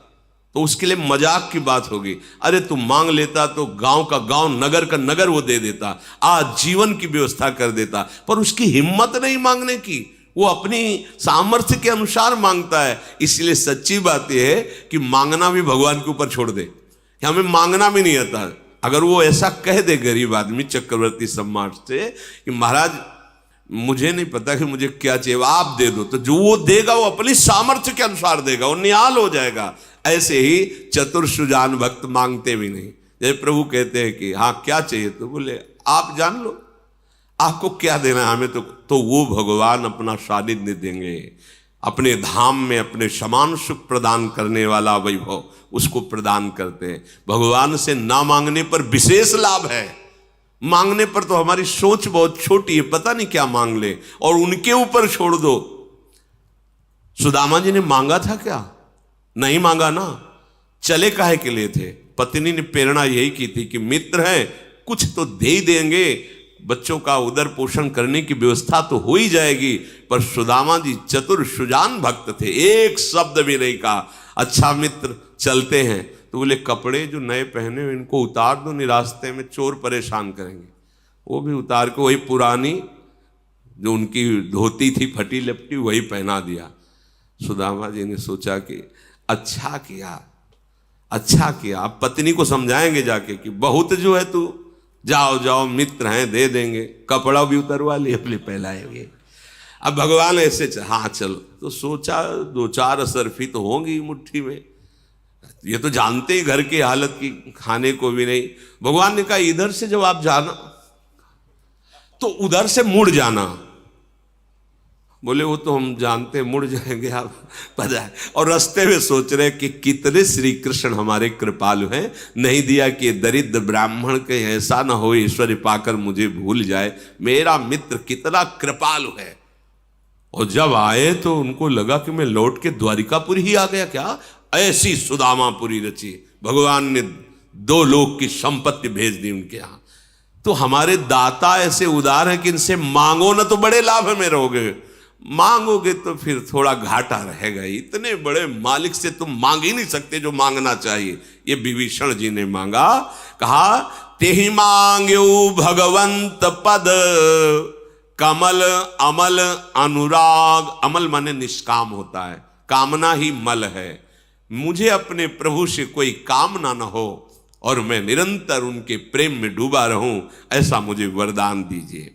तो उसके लिए मजाक की बात होगी। अरे तुम मांग लेता तो गांव का गांव, नगर का नगर वो दे देता, आज जीवन की व्यवस्था कर देता। पर उसकी हिम्मत नहीं मांगने की, वो अपनी सामर्थ्य के अनुसार मांगता है। इसलिए सच्ची बात यह है कि मांगना भी भगवान के ऊपर छोड़ दे, कि हमें मांगना भी नहीं आता। अगर वो ऐसा कह दे गरीब आदमी चक्रवर्ती सम्राट से कि महाराज मुझे नहीं पता कि मुझे क्या चाहिए, आप दे दो, तो जो वो देगा वो अपनी सामर्थ्य के अनुसार देगा, वो निहाल हो जाएगा। ऐसे ही चतुर सुजान भक्त मांगते भी नहीं। जैसे प्रभु कहते हैं कि हाँ क्या चाहिए, तो बोले आप जान लो आपको क्या देना है हमें, तो वो भगवान अपना सानिध्य देंगे, अपने धाम में अपने समान सुख प्रदान करने वाला वैभव उसको प्रदान करते हैं। भगवान से ना मांगने पर विशेष लाभ है, मांगने पर तो हमारी सोच बहुत छोटी है, पता नहीं क्या मांग ले, और उनके ऊपर छोड़ दो। सुदामा जी ने मांगा था क्या? नहीं मांगा ना, चले काहे के लिए थे? पत्नी ने प्रेरणा यही की थी कि मित्र हैं कुछ तो दे ही देंगे, बच्चों का उदर पोषण करने की व्यवस्था तो हो ही जाएगी। पर सुदामा जी चतुर सुजान भक्त थे, एक शब्द भी नहीं कहा। अच्छा मित्र चलते हैं, तो बोले कपड़े जो नए पहने हुए इनको उतार दो, नहीं रास्ते में चोर परेशान करेंगे। वो भी उतार के वही पुरानी जो उनकी धोती थी फटी लपटी वही पहना दिया। सुदामा जी ने सोचा कि अच्छा किया, अच्छा किया। अब पत्नी को समझाएंगे जाके कि बहुत जो है तू, जाओ जाओ मित्र हैं दे देंगे, कपड़ा भी उतरवा लिए अपने पहनाएंगे। अब भगवान ऐसे हाँ चलो, तो सोचा 2-4 असरफी तो होंगी मुट्ठी में, ये तो जानते ही घर की हालत की, खाने को भी नहीं। भगवान ने कहा इधर से जब आप जाना तो उधर से मुड़ जाना। बोले वो तो हम जानते, मुड़ जाएंगे आप पता है। और रास्ते में सोच रहे कि कितने श्री कृष्ण हमारे कृपालु हैं, नहीं दिया कि दरिद्र ब्राह्मण के ऐसा ना हो ईश्वरी पाकर मुझे भूल जाए, मेरा मित्र कितना कृपालु है। और जब आए तो उनको लगा कि मैं लौट के द्वारिकापुरी ही आ गया क्या, ऐसी सुदामापुरी रची। भगवान ने 2 लोक की संपत्ति भेज दी उनके यहां। तो हमारे दाता ऐसे उदार हैं कि इनसे मांगो ना तो बड़े लाभ में रहोगे, मांगोगे तो फिर थोड़ा घाटा रहेगा। इतने बड़े मालिक से तुम मांग ही नहीं सकते जो मांगना चाहिए। ये विभीषण जी ने मांगा, कहा तेहि मांग्यो भगवंत पद, कमल अमल अनुराग। अमल माने निष्काम होता है, कामना ही मल है। मुझे अपने प्रभु से कोई कामना न हो और मैं निरंतर उनके प्रेम में डूबा रहूं, ऐसा मुझे वरदान दीजिए।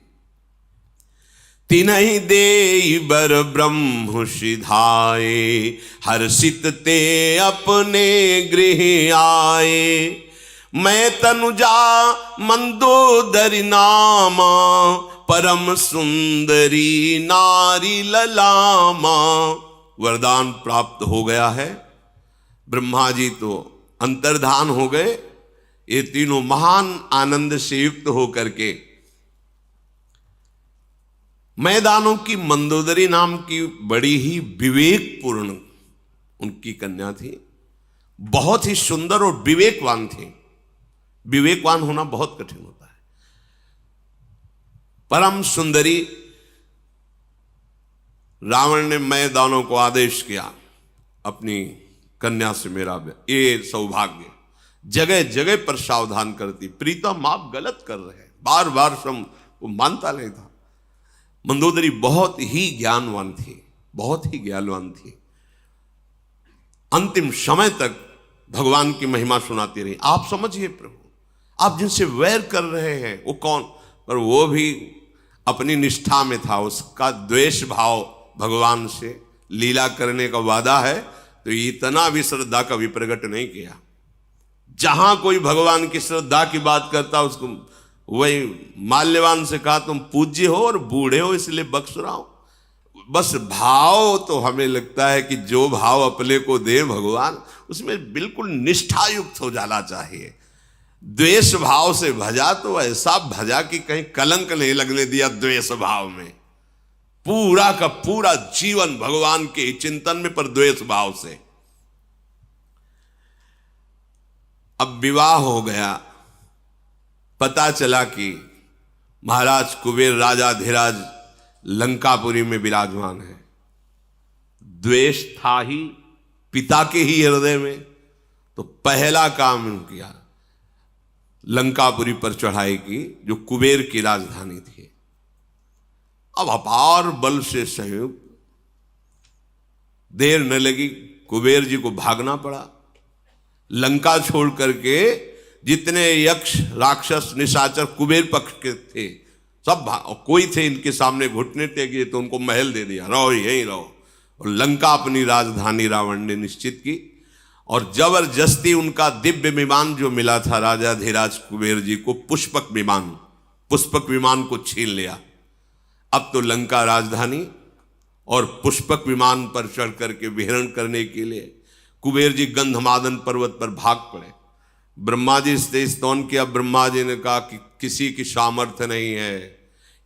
तिन्हि देई बर ब्रह्म सिधाए, हर्षित ते अपने गृह आए। मैं तनुजा मंदोदरी नामा, परम सुंदरी नारी ललामा। वरदान प्राप्त हो गया है। ब्रह्मा जी तो अंतर्धान हो गए। ये तीनों महान आनंद से युक्त होकर के मैदानों की मंदोदरी नाम की बड़ी ही विवेकपूर्ण उनकी कन्या थी, बहुत ही सुंदर और विवेकवान थी। विवेकवान होना बहुत कठिन होता है। परम सुंदरी। रावण ने मैदानों को आदेश किया अपनी कन्या से मेरा ये सौभाग्य, जगह जगह पर सावधान करती, प्रीतम आप गलत कर रहे हैं, बार बार वो मानता नहीं था। मंदोदरी बहुत ही ज्ञानवान थी, बहुत ही ज्ञानवान थी। अंतिम समय तक भगवान की महिमा सुनाती रही। आप समझिए प्रभु, आप जिनसे वैर कर रहे हैं वो कौन, पर वो भी अपनी निष्ठा में था। उसका द्वेष भाव भगवान से, लीला करने का वादा है तो इतना भी श्रद्धा कभी प्रकट नहीं किया। जहां कोई भगवान की श्रद्धा की बात करता उसको वही माल्यवान से कहा तुम पूज्य हो और बूढ़े हो इसलिए बख्श रहा हूं। बस भाव तो हमें लगता है कि जो भाव अपने को दे भगवान, उसमें बिल्कुल निष्ठा युक्त हो जाना चाहिए। द्वेष भाव से भजा तो ऐसा भजा कि कहीं कलंक नहीं लगने दिया द्वेष भाव में। पूरा का पूरा जीवन भगवान के चिंतन में, पर द्वेष भाव से। अब विवाह हो गया, पता चला कि महाराज कुबेर राजाधिराज लंकापुरी में विराजमान है। द्वेष था ही पिता के ही हृदय में, तो पहला काम किया लंकापुरी पर चढ़ाई की, जो कुबेर की राजधानी थी। अब अपार बल से संयुक्त, देर न लगी, कुबेर जी को भागना पड़ा। लंका छोड़ करके जितने यक्ष राक्षस निशाचर कुबेर पक्ष के थे सब कोई थे इनके सामने घुटने टेके तो उनको महल दे दिया, रहो यहीं रहो। और लंका अपनी राजधानी रावण ने निश्चित की, और जबरदस्ती उनका दिव्य विमान जो मिला था राजाधिराज कुबेर जी को, पुष्पक विमान को छीन लिया। अब तो लंका राजधानी और पुष्पक विमान पर चढ़ करके विहरण करने के लिए कुबेर जी गंधमादन पर्वत पर भाग पड़े। ब्रह्मा जी से स्तवन किया। ब्रह्मा जी ने कहा कि किसी की सामर्थ्य नहीं है,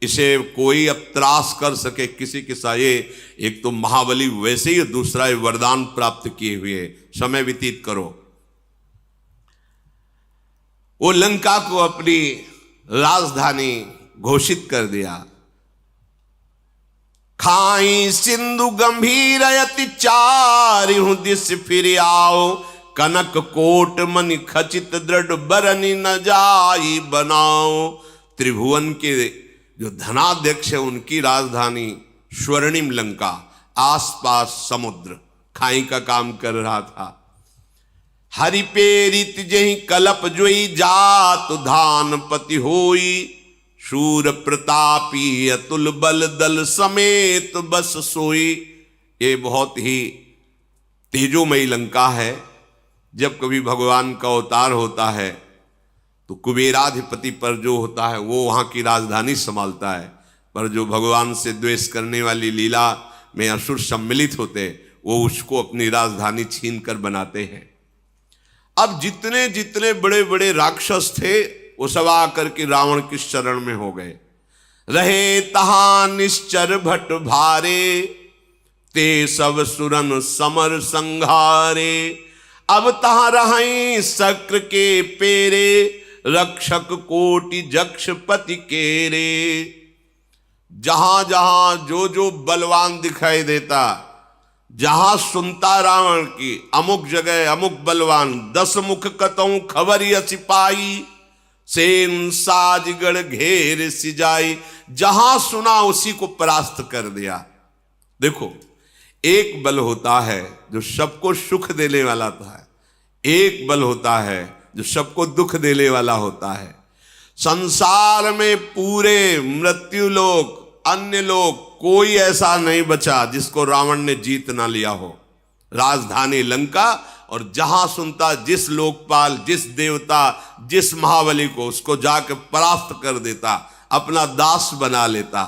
इसे कोई अब त्रास कर सके किसी के साये। एक तो महाबली वैसे ही, दूसरा वरदान प्राप्त किए हुए, समय व्यतीत करो। वो लंका को अपनी राजधानी घोषित कर दिया। खाई सिंधु गंभीर अति चारिहु दिस फिर आओ, कनक कोट मणि खचित दृढ़ बरनी न जाई बनाओ। त्रिभुवन के जो धनाध्यक्ष है उनकी राजधानी स्वर्णिम लंका, आसपास समुद्र, खाई का काम कर रहा था। हरि पेरित जही कलप जोई जात धान पति होई। शूर प्रतापी अतुल बल दल समेत बस सोई। ये बहुत ही तेजोमयी लंका है। जब कभी भगवान का अवतार होता है तो कुबेराधिपति पर जो होता है वो वहाँ की राजधानी संभालता है, पर जो भगवान से द्वेष करने वाली लीला में असुर सम्मिलित होते वो उसको अपनी राजधानी छीन कर बनाते हैं। अब जितने जितने बड़े बड़े राक्षस थे वो सब आकर के रावण की शरण में हो गए। रहे तहा निश्चर भट भारे, ते सब सुरन समर संघारे। अब तहा रहीं शक्र के पेरे, रक्षक कोटि जक्ष पति केरे। जहां जहां जो जो बलवान दिखाई देता, जहां सुनता रावण की अमुक जगह अमुक बलवान, 10 मुख कतऊ खबर सिपाही, सेन साजगढ़ घेर सिजाई। जहां सुना उसी को परास्त कर दिया। देखो, एक बल होता है जो सबको सुख देने वाला था, एक बल होता है जो सबको दुख देने वाला होता है। संसार में पूरे मृत्यु लोक, अन्य लोक, कोई ऐसा नहीं बचा जिसको रावण ने जीत ना लिया हो। राजधानी लंका, और जहां सुनता जिस लोकपाल, जिस देवता, जिस महाबली को, उसको जाके परास्त कर देता, अपना दास बना लेता।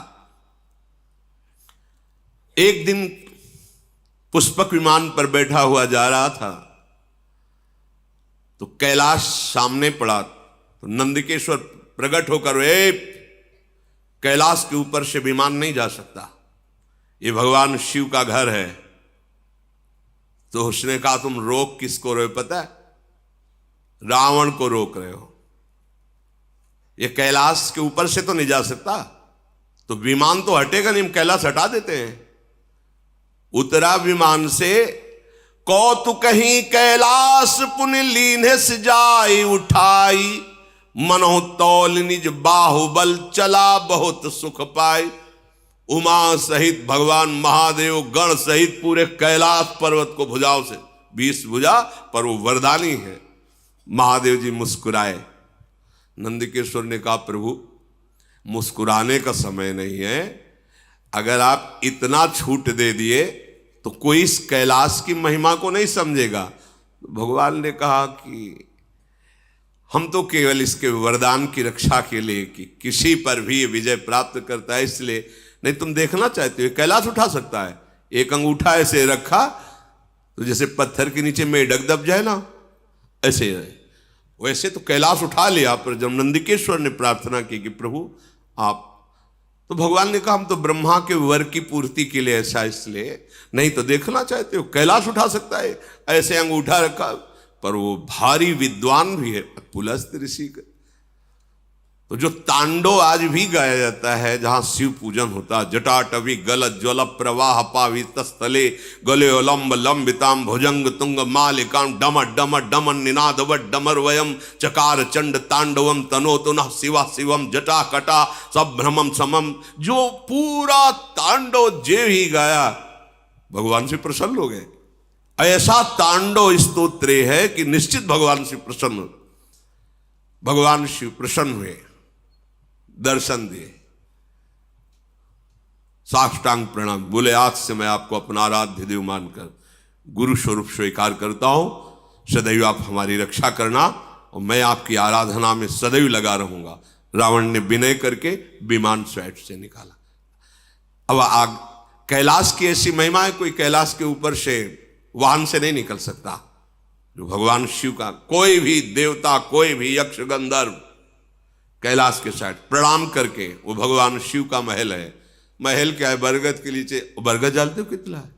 एक दिन पुष्पक विमान पर बैठा हुआ जा रहा था तो कैलाश सामने पड़ा। तो नंदिकेश्वर प्रकट होकर, कैलाश के ऊपर से विमान नहीं जा सकता, ये भगवान शिव का घर है। तो उसने कहा, तुम रोक किसको रहे हो पता है? रावण को रोक रहे हो। ये कैलाश के ऊपर से तो नहीं जा सकता, तो विमान तो हटेगा नहीं, हम कैलाश हटा देते हैं। उतरा विमान से, कौतुक कहीं कैलाश पुण्य लीन्हे सजाई उठाई। मनोह तौल निज बाहुबल चला बहुत सुख पाई। उमा सहित भगवान महादेव गण सहित पूरे कैलाश पर्वत को भुजाओं से, 20 भुजा पर वो वरदानी है। महादेव जी मुस्कुराए। नंदिकेश्वर ने कहा, प्रभु मुस्कुराने का समय नहीं है, अगर आप इतना छूट दे दिए तो कोई इस कैलाश की महिमा को नहीं समझेगा। भगवान ने कहा कि हम तो केवल इसके वरदान की रक्षा के लिए कि किसी पर भी विजय प्राप्त करता है इसलिए। नहीं, तुम देखना चाहते हो कैलाश उठा सकता है। एक अंगूठा ऐसे रखा तो जैसे पत्थर के नीचे मेढक दब जाए ना, ऐसे वैसे तो कैलाश उठा लिया। पर जब नंदिकेश्वर ने प्रार्थना की कि प्रभु आप, तो भगवान ने कहा, हम तो ब्रह्मा के वर की पूर्ति के लिए ऐसा इसलिए। नहीं तो देखना चाहते हो कैलाश उठा सकता है, ऐसे अंगूठा रखा। पर वो भारी विद्वान भी है, पुलस्त ऋषि का। तो जो तांडव आज भी गाया जाता है जहां शिव पूजन होता, जटाटवी गल ज्वल प्रवाह पावित स्थले गले लंब लंबिताम भुजंग तुंग मालिकाम डम डम डमन निनादवट डमर वयम चकार चंड तांडवम तनोतुनः शिवा शिवम जटा कटा सब भ्रमम समम, जो पूरा तांडव जे ही गाया भगवान से प्रसन्न हो गए। ऐसा तांडव स्तोत्र है कि निश्चित भगवान से प्रसन्न, भगवान शिव प्रसन्न हुए, दर्शन दिए, साष्टांग प्रणाम बोले, आज से मैं आपको अपना आराध्य देव मानकर गुरु स्वरूप स्वीकार करता हूं। सदैव आप हमारी रक्षा करना और मैं आपकी आराधना में सदैव लगा रहूंगा। रावण ने विनय करके विमान स्वैट से निकाला। अब आग कैलाश की ऐसी महिमा है, कोई कैलाश के ऊपर से वाहन से नहीं निकल सकता। जो भगवान शिव का कोई भी देवता, कोई भी यक्ष गंधर्व कैलाश के साइड प्रणाम करके, वो भगवान शिव का महल है। महल क्या है? बरगद के नीचे। बरगद जानते हो कितना है?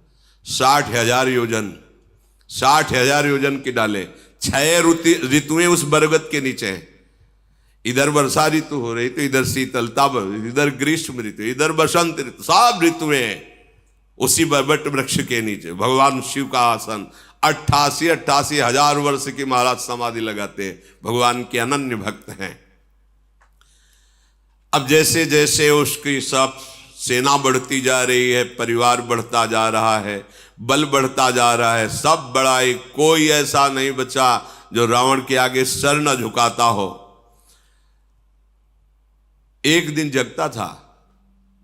60,000 योजन, 60,000 योजन की डाले। 6 ऋतुएं उस बरगद के नीचे हैं। इधर वर्षा ऋतु हो रही तो इधर शीतलता, इधर ग्रीष्म ऋतु, इधर बसंत ऋतु, सब ऋतुएं हैं। उसी बरबट वृक्ष के नीचे भगवान शिव का आसन, 88 हजार वर्ष की महाराज समाधि लगाते हैं, भगवान के अनन्य भक्त हैं। अब जैसे जैसे उसकी सब सेना बढ़ती जा रही है, परिवार बढ़ता जा रहा है, बल बढ़ता जा रहा है, सब बड़ाई, कोई ऐसा नहीं बचा जो रावण के आगे सर न झुकाता हो। एक दिन जगता था,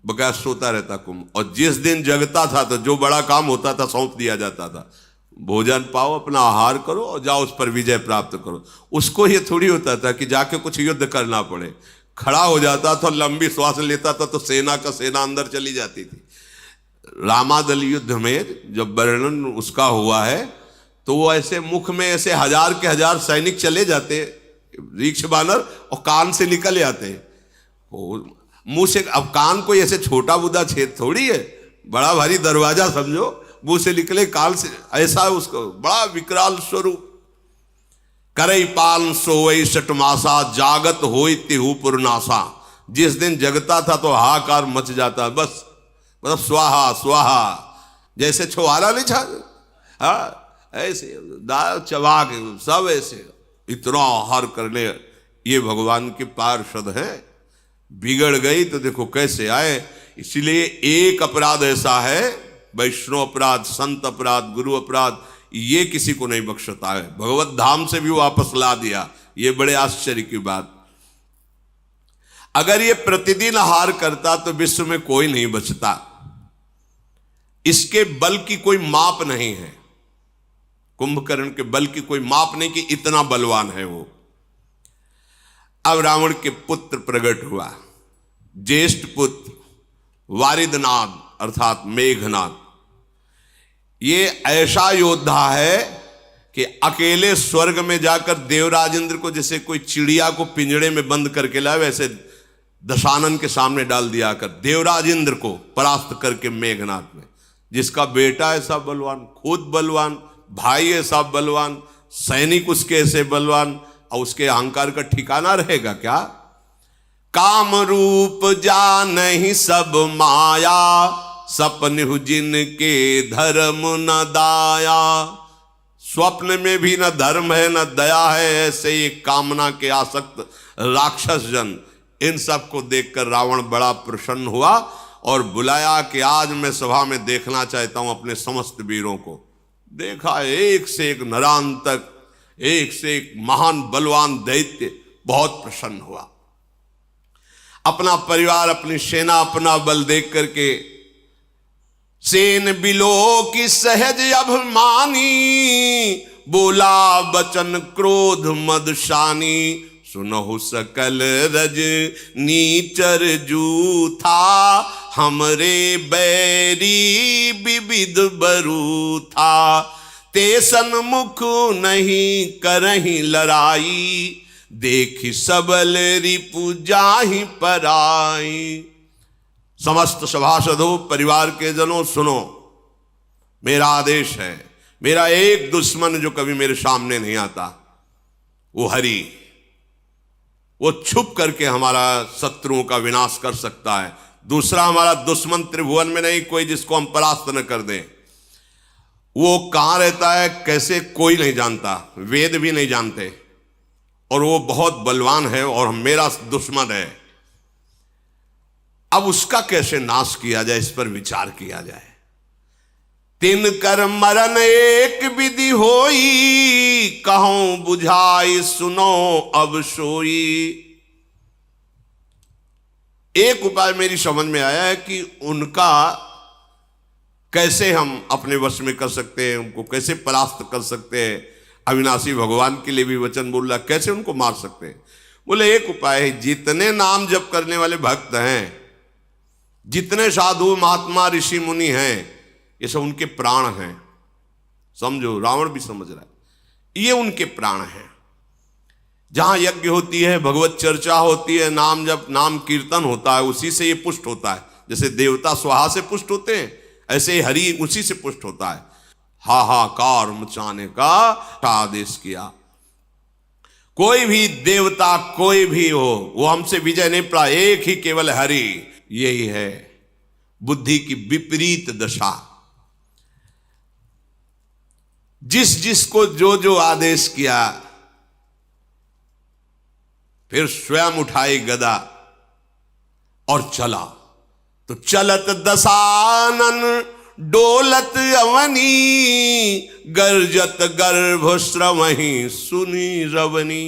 बकाया सोता रहता कुंभ, और जिस दिन जगता था तो जो बड़ा काम होता था सौंप दिया जाता था, भोजन पाओ, अपना आहार करो और जाओ उस पर विजय प्राप्त करो। उसको ये थोड़ी होता था कि जाके कुछ युद्ध करना पड़े। खड़ा हो जाता था, लंबी श्वास लेता था तो सेना का सेना अंदर चली जाती थी। रामादल युद्ध में जब वर्णन उसका हुआ है तो वो ऐसे मुख में ऐसे हजार के हजार सैनिक चले जाते, रीक्ष बानर, और कान से निकल आते मुंह से। अब कान कोई ऐसे छोटा बुदा छेद थोड़ी है, बड़ा भारी दरवाजा समझो, मुंह से निकले कान से, ऐसा उसको बड़ा विकराल स्वरूप। करई पाल सोई सटमासा जागत होई तिहु पुरनासा। जिस दिन जगता था तो हाहाकार मच जाता, बस मतलब स्वाहा स्वाहा, जैसे छुआरा नहीं छा, हाँ ऐसे दाल चबा के सब ऐसे इतना आहार करने। ये भगवान के पार्षद हैं, बिगड़ गई तो देखो कैसे आए। इसलिए एक अपराध ऐसा है, वैष्णव अपराध, संत अपराध, गुरु अपराध, ये किसी को नहीं बख्शता है। भगवत धाम से भी वापस ला दिया, ये बड़े आश्चर्य की बात। अगर ये प्रतिदिन आहार करता तो विश्व में कोई नहीं बचता। इसके बल की कोई माप नहीं है, कुंभकर्ण के बल की कोई माप नहीं कि इतना बलवान है वो। अब रावण के पुत्र प्रकट हुआ, ज्येष्ठ पुत्र वारिदनाद अर्थात मेघनाद। ये ऐसा योद्धा है कि अकेले स्वर्ग में जाकर देवराज इंद्र को, जैसे कोई चिड़िया को पिंजड़े में बंद करके लाए, वैसे दशानन के सामने डाल दिया कर देवराज इंद्र को परास्त करके मेघनाद में। जिसका बेटा ऐसा बलवान, खुद बलवान, भाई ऐसा बलवान, सैनिक उसके ऐसे बलवान, और उसके अहंकार का ठिकाना रहेगा क्या? काम रूप जा नहीं सब माया, सपन जिनके धर्म न दाया। स्वप्न में भी न धर्म है न दया है, ऐसे ही कामना के आसक्त राक्षस जन। इन सब को देखकर रावण बड़ा प्रसन्न हुआ और बुलाया कि आज मैं सभा में देखना चाहता हूं अपने समस्त वीरों को। देखा एक से एक नरांतक, एक से एक महान बलवान दैत्य, बहुत प्रसन्न हुआ। अपना परिवार, अपनी सेना, अपना बल देख करके सेन बिलो की सहज अभिमानी, बोला बचन क्रोध मदशानी। सुनहु सकल रज नीचर जूथा, हमरे बैरी विविध बरू था। ते सन्मुख नहीं करही लड़ाई, देखी सबल रिपु जाहि पराई। समस्त सभासदों, परिवार के जनों, सुनो, मेरा आदेश है। मेरा एक दुश्मन जो कभी मेरे सामने नहीं आता, वो हरि। वो छुप करके हमारा शत्रुओं का विनाश कर सकता है। दूसरा हमारा दुश्मन त्रिभुवन में नहीं कोई जिसको हम परास्त न कर दें। वो कहां रहता है, कैसे, कोई नहीं जानता, वेद भी नहीं जानते, और वो बहुत बलवान है और मेरा दुश्मन है। अब उसका कैसे नाश किया जाए, इस पर विचार किया जाए। तिन कर मरण एक विधि होई, कहूं बुझाई सुनो अब सोई। एक उपाय मेरी समझ में आया है कि उनका कैसे हम अपने वश में कर सकते हैं, उनको कैसे परास्त कर सकते हैं। अविनाशी भगवान के लिए भी वचन बोल रहा, कैसे उनको मार सकते हैं। बोले एक उपाय है, जितने नाम जप करने वाले भक्त हैं, जितने साधु महात्मा ऋषि मुनि हैं, ये सब उनके प्राण हैं। समझो, रावण भी समझ रहा है, ये उनके प्राण हैं। जहां यज्ञ होती है, भगवत चर्चा होती है, नाम जप, नाम कीर्तन होता है, उसी से ये पुष्ट होता है। जैसे देवता स्वाहा से पुष्ट होते हैं, ऐसे ही हरि उसी से पुष्ट होता है। हाहाकार मचाने का आदेश किया। कोई भी देवता, कोई भी हो, वो हमसे विजय नहीं पाया, एक ही केवल हरि, यही है। बुद्धि की विपरीत दशा। जिस जिसको जो जो आदेश किया, फिर स्वयं उठाई गदा और चला। तो चलत दसानन डोलत अवनी, गर्जत गर्भ श्रवही सुनी रवनी।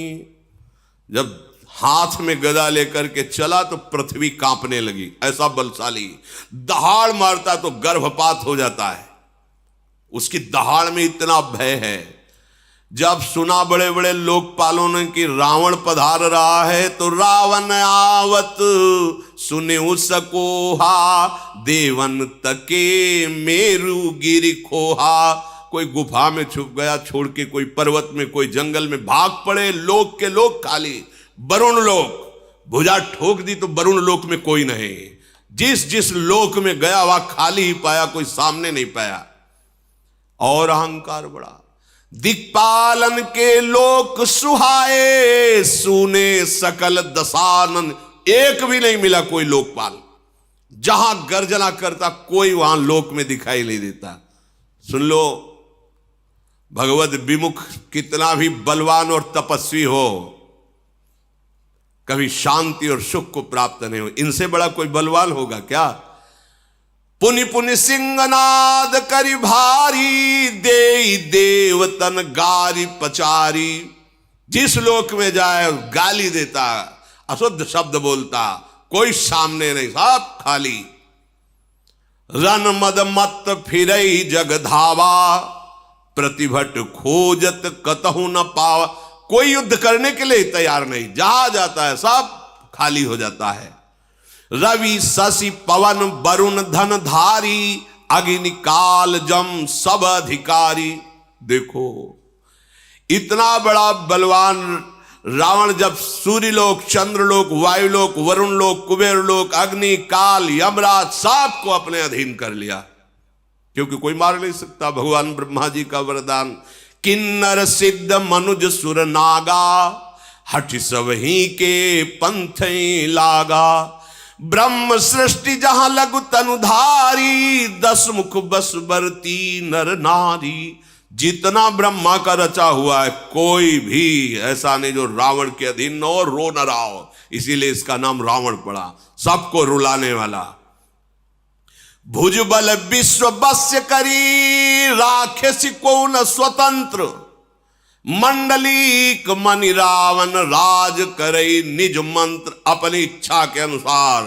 जब हाथ में गदा लेकर के चला तो पृथ्वी कांपने लगी, ऐसा बलशाली। दहाड़ मारता तो गर्भपात हो जाता है, उसकी दहाड़ में इतना भय है। जब सुना बड़े बड़े लोकपालों ने कि रावण पधार रहा है, तो रावण आवत सुने सकोहा, देवन तके मेरु गिर खोहा। कोई गुफा में छुप गया छोड़ के, कोई पर्वत में, कोई जंगल में, भाग पड़े लोक के लोक खाली। वरुण लोक भुजा ठोक दी तो वरुण लोक में कोई नहीं। जिस जिस लोक में गया वह खाली ही पाया, कोई सामने नहीं पाया। और अहंकार बढ़ा। दिक्पालन के लोक सुहाए, सुने सकल दसानन। एक भी नहीं मिला कोई लोकपाल, जहां गर्जना करता कोई वहां लोक में दिखाई नहीं देता। सुन लो, भगवत विमुख कितना भी बलवान और तपस्वी हो, कभी शांति और सुख को प्राप्त नहीं हो। इनसे बड़ा कोई बलवान होगा क्या? पुनि पुनि सिंहनाद करि भारी, दे देवतन गारी पचारी। जिस लोक में जाए गाली देता, अशुद्ध शब्द बोलता, कोई सामने नहीं, सब खाली। रन मद मत फिरई जग धावा, प्रतिभट खोजत कतहु न पावा। कोई युद्ध करने के लिए तैयार नहीं, जहां जाता है सब खाली हो जाता है। रवि शशि पवन वरुण धन धारी, अग्नि काल जम सब अधिकारी। देखो इतना बड़ा बलवान रावण जब सूर्यलोक, चंद्रलोक, वायुलोक, वरुण लोक, कुबेर लोक, अग्नि काल यमराज सबको अपने अधीन कर लिया, क्योंकि कोई मार नहीं सकता। भगवान ब्रह्मा जी का वरदान, किन्नर सिद्ध मनुज सुर नागा, हठ सब ही के पंथ लागा। ब्रह्म सृष्टि जहां लघु तनुधारी, 10 मुख बस बरती नर नारी। जितना ब्रह्मा का रचा हुआ है, कोई भी ऐसा नहीं जो रावण के अधीन न हो, रो न रहा हो। इसीलिए इसका नाम रावण पड़ा, सबको रुलाने वाला। भुजबल विश्व बस्य करी, राखे को न स्वतंत्र। मंडलीक मनि रावण राज करई, निज मंत्र अपनी इच्छा के अनुसार।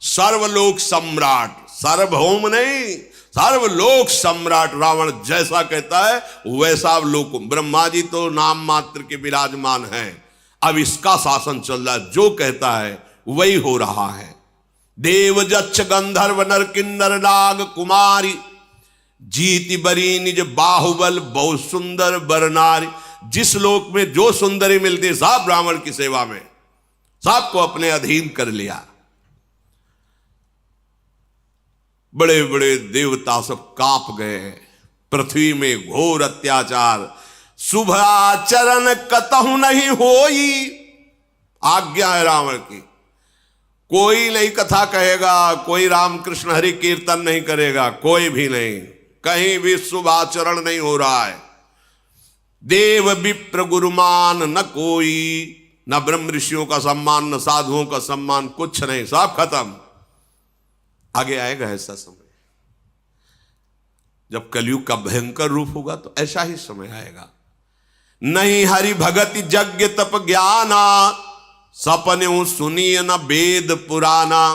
सर्वलोक सम्राट, सार्वभौम नहीं, सर्वलोक सम्राट रावण जैसा कहता है वैसा लोक। ब्रह्मा जी तो नाम मात्र के विराजमान हैं, अब इसका शासन चल रहा है, जो कहता है वही हो रहा है। देव जच्छ गंधर्व नर किन्नर नाग कुमारी, जीति बरी निज बाहुबल बहु सुंदर बरनारी। जिस लोक में जो सुंदरी मिलती, सब ब्राह्मण की सेवा में, सबको अपने अधीन कर लिया। बड़े बड़े देवता सब कांप गए। पृथ्वी में घोर अत्याचार, शुभ आचरण कतहु नहीं होई। आज्ञा है रावण की, कोई नहीं कथा कहेगा, कोई रामकृष्ण हरि कीर्तन नहीं करेगा, कोई भी नहीं, कहीं भी शुभ आचरण नहीं हो रहा है। देव विप्र गुरुमान न कोई, न ब्रह्म ऋषियों का सम्मान, न साधुओं का सम्मान, कुछ नहीं, सब खत्म। आगे आएगा ऐसा समय, जब कलयुग का भयंकर रूप होगा तो ऐसा ही समय आएगा। नहीं हरि भगति यज्ञ तप ज्ञाना, सपने सुनिय न वेद पुराना।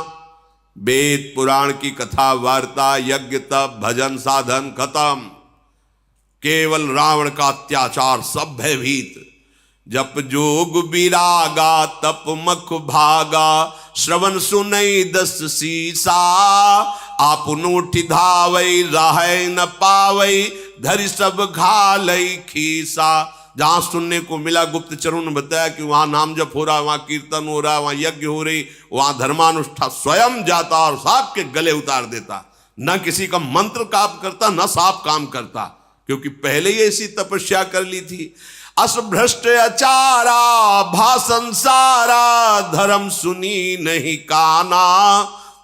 वेद पुराण की कथा वार्ता, यज्ञ तप भजन साधन खत्म। केवल रावण का अत्याचार, सब भयभीत। जप जोग विरागा तप मख भागा, श्रवण सुनई 10 सीसा। आपन उठि धावई राहै न पावई, धरि सब घालई खीसा। जहां सुनने को मिला, गुप्तचरों ने बताया कि वहां नाम जप हो रहा, वहां कीर्तन हो रहा, वहां यज्ञ हो रही, वहां धर्मानुष्ठान, स्वयं जाता और सांप के गले उतार देता। न किसी का मंत्र काम करता, न सांप काम करता, क्योंकि पहले ही ऐसी तपस्या कर ली थी। असभ्रष्ट अचारा भाषण सारा, धर्म सुनी नहीं काना।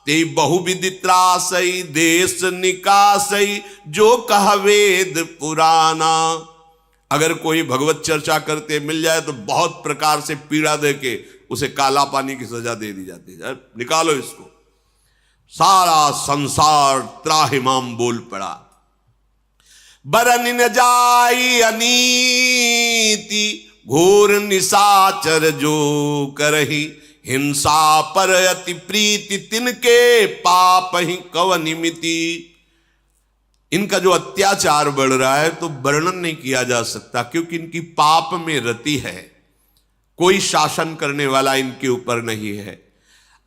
ते बहुविधि त्रासई देश निकासई जो कह वेद पुराना। अगर कोई भगवत चर्चा करते मिल जाए तो बहुत प्रकार से पीड़ा दे के उसे काला पानी की सजा दे दी जाती है, निकालो इसको। सारा संसार त्राहिमाम बोल पड़ा। बरन न जाई अनीति घोर निशाचर जो करही, हिंसा पर अति प्रीति तिनके पाप ही कवनिमिति। इनका जो अत्याचार बढ़ रहा है तो वर्णन नहीं किया जा सकता, क्योंकि इनकी पाप में रति है, कोई शासन करने वाला इनके ऊपर नहीं है।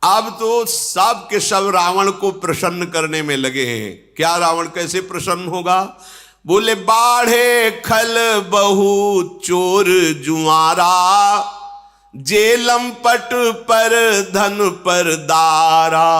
अब तो सब के सब रावण को प्रसन्न करने में लगे हैं। क्या रावण कैसे प्रसन्न होगा? बोले बाढ़े खल बहु चोर जुआरा, जेलम पट पर धन पर दारा।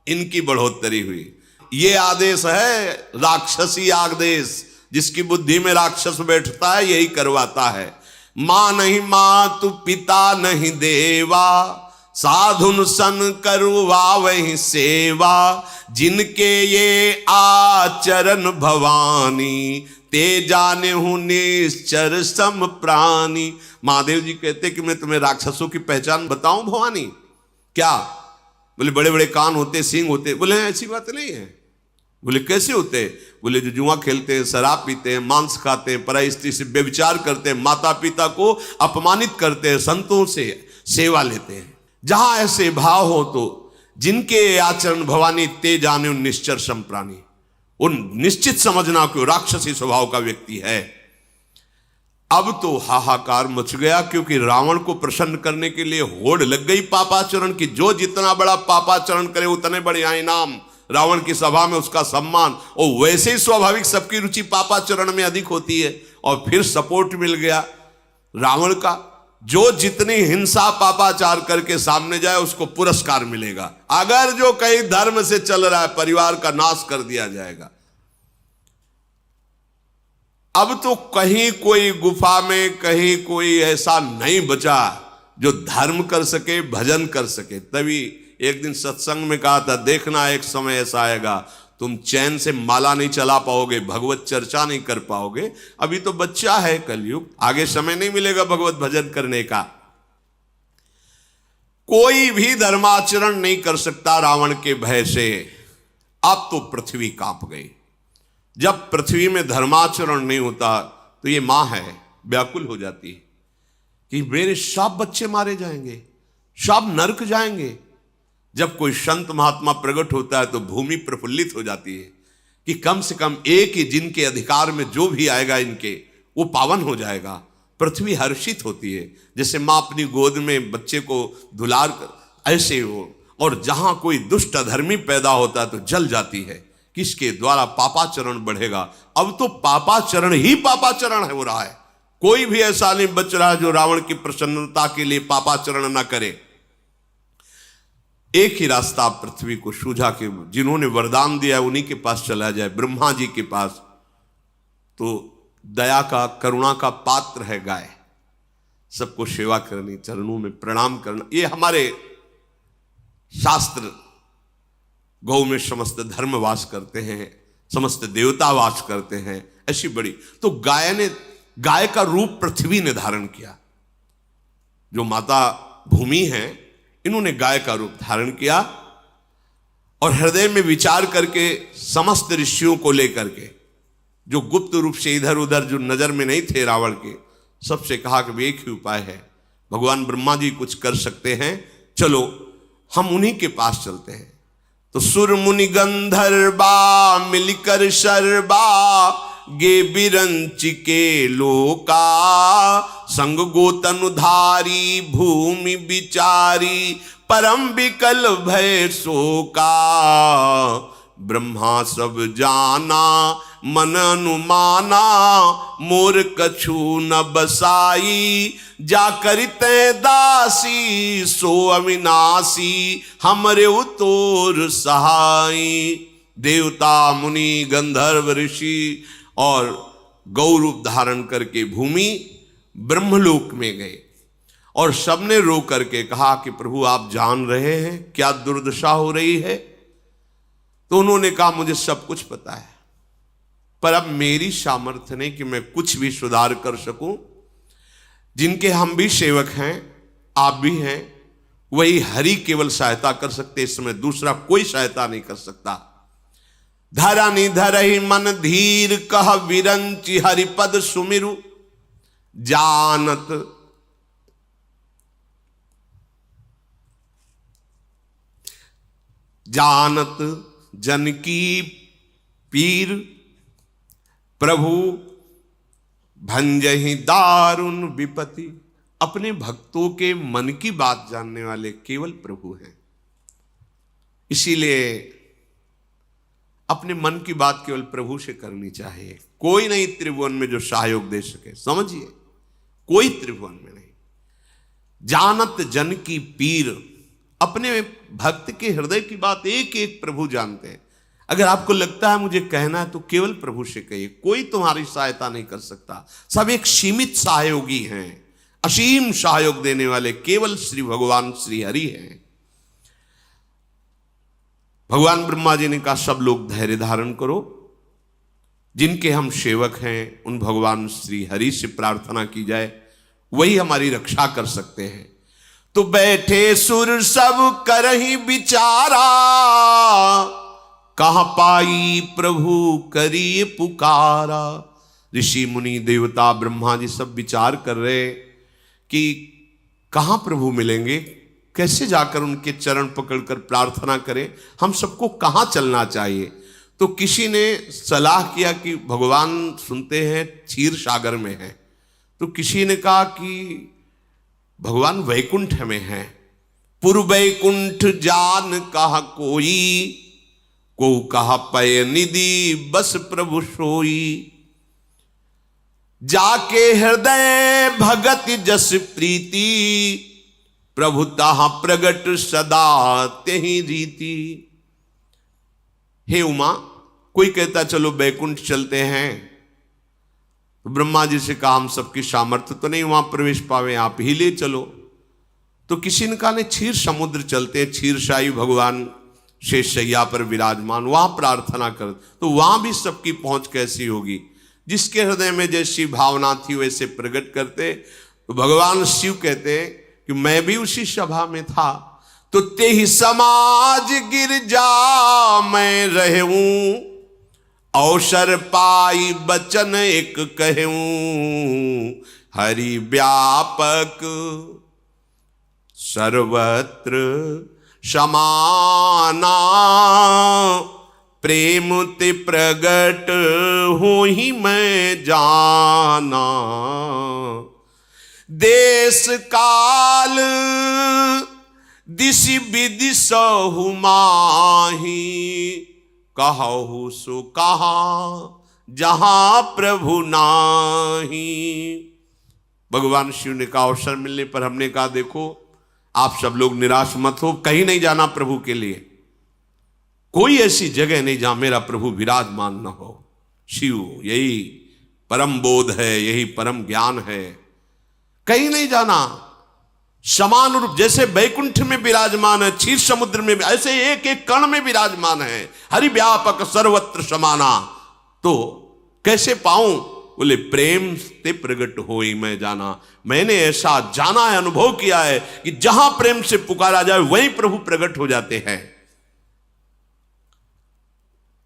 इनकी बढ़ोतरी हुई। ये आदेश है राक्षसी आदेश, जिसकी बुद्धि में राक्षस बैठता है यही करवाता है। मां नहीं मातु पिता नहीं देवा, साधुन सन करवा वही सेवा। जिनके ये आचरण भवानी, ते जाने हूं निश्चर सम प्राणी। महादेव जी कहते कि मैं तुम्हें राक्षसों की पहचान बताऊं भवानी? क्या? बोले बड़े बड़े कान होते, सींग होते। बोले ऐसी बात नहीं है। बोले कैसे होते? बोले जो जुआ खेलते हैं, शराब पीते हैं, मांस खाते हैं, पराई स्त्री से व्यभिचार करते हैं, माता पिता को अपमानित करते हैं, संतों से सेवा लेते हैं। जहां ऐसे भाव हो तो जिनके आचरण भवानी ते जाने उन निश्चर सम प्राणी, उन निश्चित समझना कि राक्षसी स्वभाव का व्यक्ति है। अब तो हाहाकार मच गया, क्योंकि रावण को प्रसन्न करने के लिए होड़ लग गई पापाचरण की। जो जितना बड़ा पापाचरण करे उतने बड़े इनाम, रावण की सभा में उसका सम्मान। और वैसे ही स्वाभाविक सबकी रुचि पापाचरण में अधिक होती है। और फिर सपोर्ट मिल गया रावण का। जो जितनी हिंसा पापाचार करके सामने जाए उसको पुरस्कार मिलेगा। अगर जो कहीं धर्म से चल रहा है परिवार का नाश कर दिया जाएगा। अब तो कहीं कोई गुफा में कहीं कोई ऐसा नहीं बचा जो धर्म कर सके, भजन कर सके। तभी एक दिन सत्संग में कहा था, देखना एक समय ऐसा आएगा तुम चैन से माला नहीं चला पाओगे, भगवत चर्चा नहीं कर पाओगे। अभी तो बच्चा है कलयुग, आगे समय नहीं मिलेगा भगवत भजन करने का। कोई भी धर्माचरण नहीं कर सकता रावण के भय से। अब तो पृथ्वी कांप गई। जब पृथ्वी में धर्माचरण नहीं होता तो ये मां है व्याकुल हो जाती है कि मेरे सब बच्चे मारे जाएंगे, सब नरक जाएंगे। जब कोई संत महात्मा प्रकट होता है तो भूमि प्रफुल्लित हो जाती है कि कम से कम एक ही जिनके अधिकार में जो भी आएगा इनके, वो पावन हो जाएगा। पृथ्वी हर्षित होती है, जैसे माँ अपनी गोद में बच्चे को दुलार कर, ऐसे हो। और जहां कोई दुष्ट अधर्मी पैदा होता है तो जल जाती है, किसके द्वारा? पापाचरण बढ़ेगा। अब तो पापाचरण ही पापाचरण हो रहा है। कोई भी ऐसा नहीं बच रहा जो रावण की प्रसन्नता के लिए पापाचरण न करे। एक ही रास्ता पृथ्वी को सूझा कि जिन्होंने वरदान दिया उन्हीं के पास चला जाए, ब्रह्मा जी के पास। तो दया का, करुणा का पात्र है गाय। सबको सेवा करनी, चरणों में प्रणाम करना, ये हमारे शास्त्र। गौ में समस्त धर्म वास करते हैं, समस्त देवता वास करते हैं, ऐसी बड़ी। तो गाय का रूप पृथ्वी ने धारण किया। जो माता भूमि है, इन्होंने गाय का रूप धारण किया और हृदय में विचार करके समस्त ऋषियों को लेकर के, जो गुप्त रूप से इधर उधर जो नजर में नहीं थे रावण के, सबसे कहा कि एक ही उपाय है, भगवान ब्रह्मा जी कुछ कर सकते हैं, चलो हम उन्हीं के पास चलते हैं। तो सुर मुनि गंधर्वा मिलकर शर्बा गे बिरंच के लोका, संग गोतनुधारी भूमि विचारी परम विकल भय शोका। ब्रह्मा सब जाना मन अनुमाना, मोर कछु न बसाई। जा करिते दासी सो अविनाशी, हमरे उतोर सहाई। देवता मुनि गंधर्व ऋषि और गौ रूप धारण करके भूमि ब्रह्मलोक में गए और सबने रो करके कहा कि प्रभु आप जान रहे हैं क्या दुर्दशा हो रही है। तो उन्होंने कहा मुझे सब कुछ पता है, पर अब मेरी सामर्थ्य नहीं कि मैं कुछ भी सुधार कर सकूं। जिनके हम भी सेवक हैं, आप भी हैं, वही हरि केवल सहायता कर सकते, इस समय दूसरा कोई सहायता नहीं कर सकता। धरनि धरहि मन धीर कह विरंचि हरिपद सुमिरु जानत जन की पीर प्रभु भंजहि दारुण विपत्ति। अपने भक्तों के मन की बात जानने वाले केवल प्रभु हैं। इसीलिए अपने मन की बात केवल प्रभु से करनी चाहिए। कोई नहीं त्रिभुवन में जो सहयोग दे सके, समझिए, कोई त्रिभुवन में नहीं। जानत जन की पीर, अपने भक्त के हृदय की बात एक एक प्रभु जानते हैं। अगर आपको लगता है मुझे कहना है तो केवल प्रभु से कहिए, कोई तुम्हारी सहायता नहीं कर सकता। सब एक सीमित सहयोगी हैं, असीम सहयोग देने वाले केवल श्री भगवान श्री हरि हैं। भगवान ब्रह्मा जी ने कहा सब लोग धैर्य धारण करो, जिनके हम सेवक हैं उन भगवान श्री हरि से प्रार्थना की जाए, वही हमारी रक्षा कर सकते हैं। तो बैठे सुर सब करहि विचारा, कहां पाई प्रभु करिए पुकारा। ऋषि मुनि देवता ब्रह्मा जी सब विचार कर रहे कि कहां प्रभु मिलेंगे, कैसे जाकर उनके चरण पकड़कर प्रार्थना करें, हम सबको कहां चलना चाहिए। तो किसी ने सलाह किया कि भगवान सुनते हैं क्षीर सागर में है। तो किसी ने कहा कि भगवान वैकुंठ में है। पुर वैकुंठ जान कहा कोई, को कहा पय निधि बस प्रभु सोई। जाके हृदय भगत जस प्रीति, प्रभु ताहा प्रगट सदा तेहि रीति। हे उमा, कोई कहता चलो बैकुंठ चलते हैं, तो ब्रह्मा जी से कहा हम सबकी सामर्थ्य तो नहीं वहां प्रवेश पावे, आप ही ले चलो। तो किसी ने कहा नहीं क्षीर समुद्र चलते हैं, क्षीरशाही भगवान शेष शैया पर विराजमान, वहां प्रार्थना कर। तो वहां भी सबकी पहुंच कैसी होगी, जिसके हृदय में जैसी भावना थी वैसे प्रकट करते। तो भगवान शिव कहते कि मैं भी उसी सभा में था, तो ते ही समाज गिरजा मैं रहूं, अवसर पाई बचन एक कहूं। हरि व्यापक सर्वत्र समाना, प्रेम ते प्रगट हो ही मैं जाना। देश काल दिशि विदिशहु माही, कहु सो कहा जहां प्रभु नाही। भगवान शिव ने कहा अवसर मिलने पर हमने कहा देखो आप सब लोग निराश मत हो, कहीं नहीं जाना प्रभु के लिए, कोई ऐसी जगह नहीं जहां मेरा प्रभु विराजमान न हो। शिव यही परम बोध है, यही परम ज्ञान है, कहीं नहीं जाना। समान रूप जैसे बैकुंठ में विराजमान है, क्षीर समुद्र में, ऐसे एक एक कण में विराजमान है। हरि व्यापक सर्वत्र समाना। तो कैसे पाऊं, बोले प्रेम से प्रगट होई मैं जाना। मैंने ऐसा जाना है, अनुभव किया है कि जहां प्रेम से पुकारा जाए वहीं प्रभु प्रकट हो जाते हैं।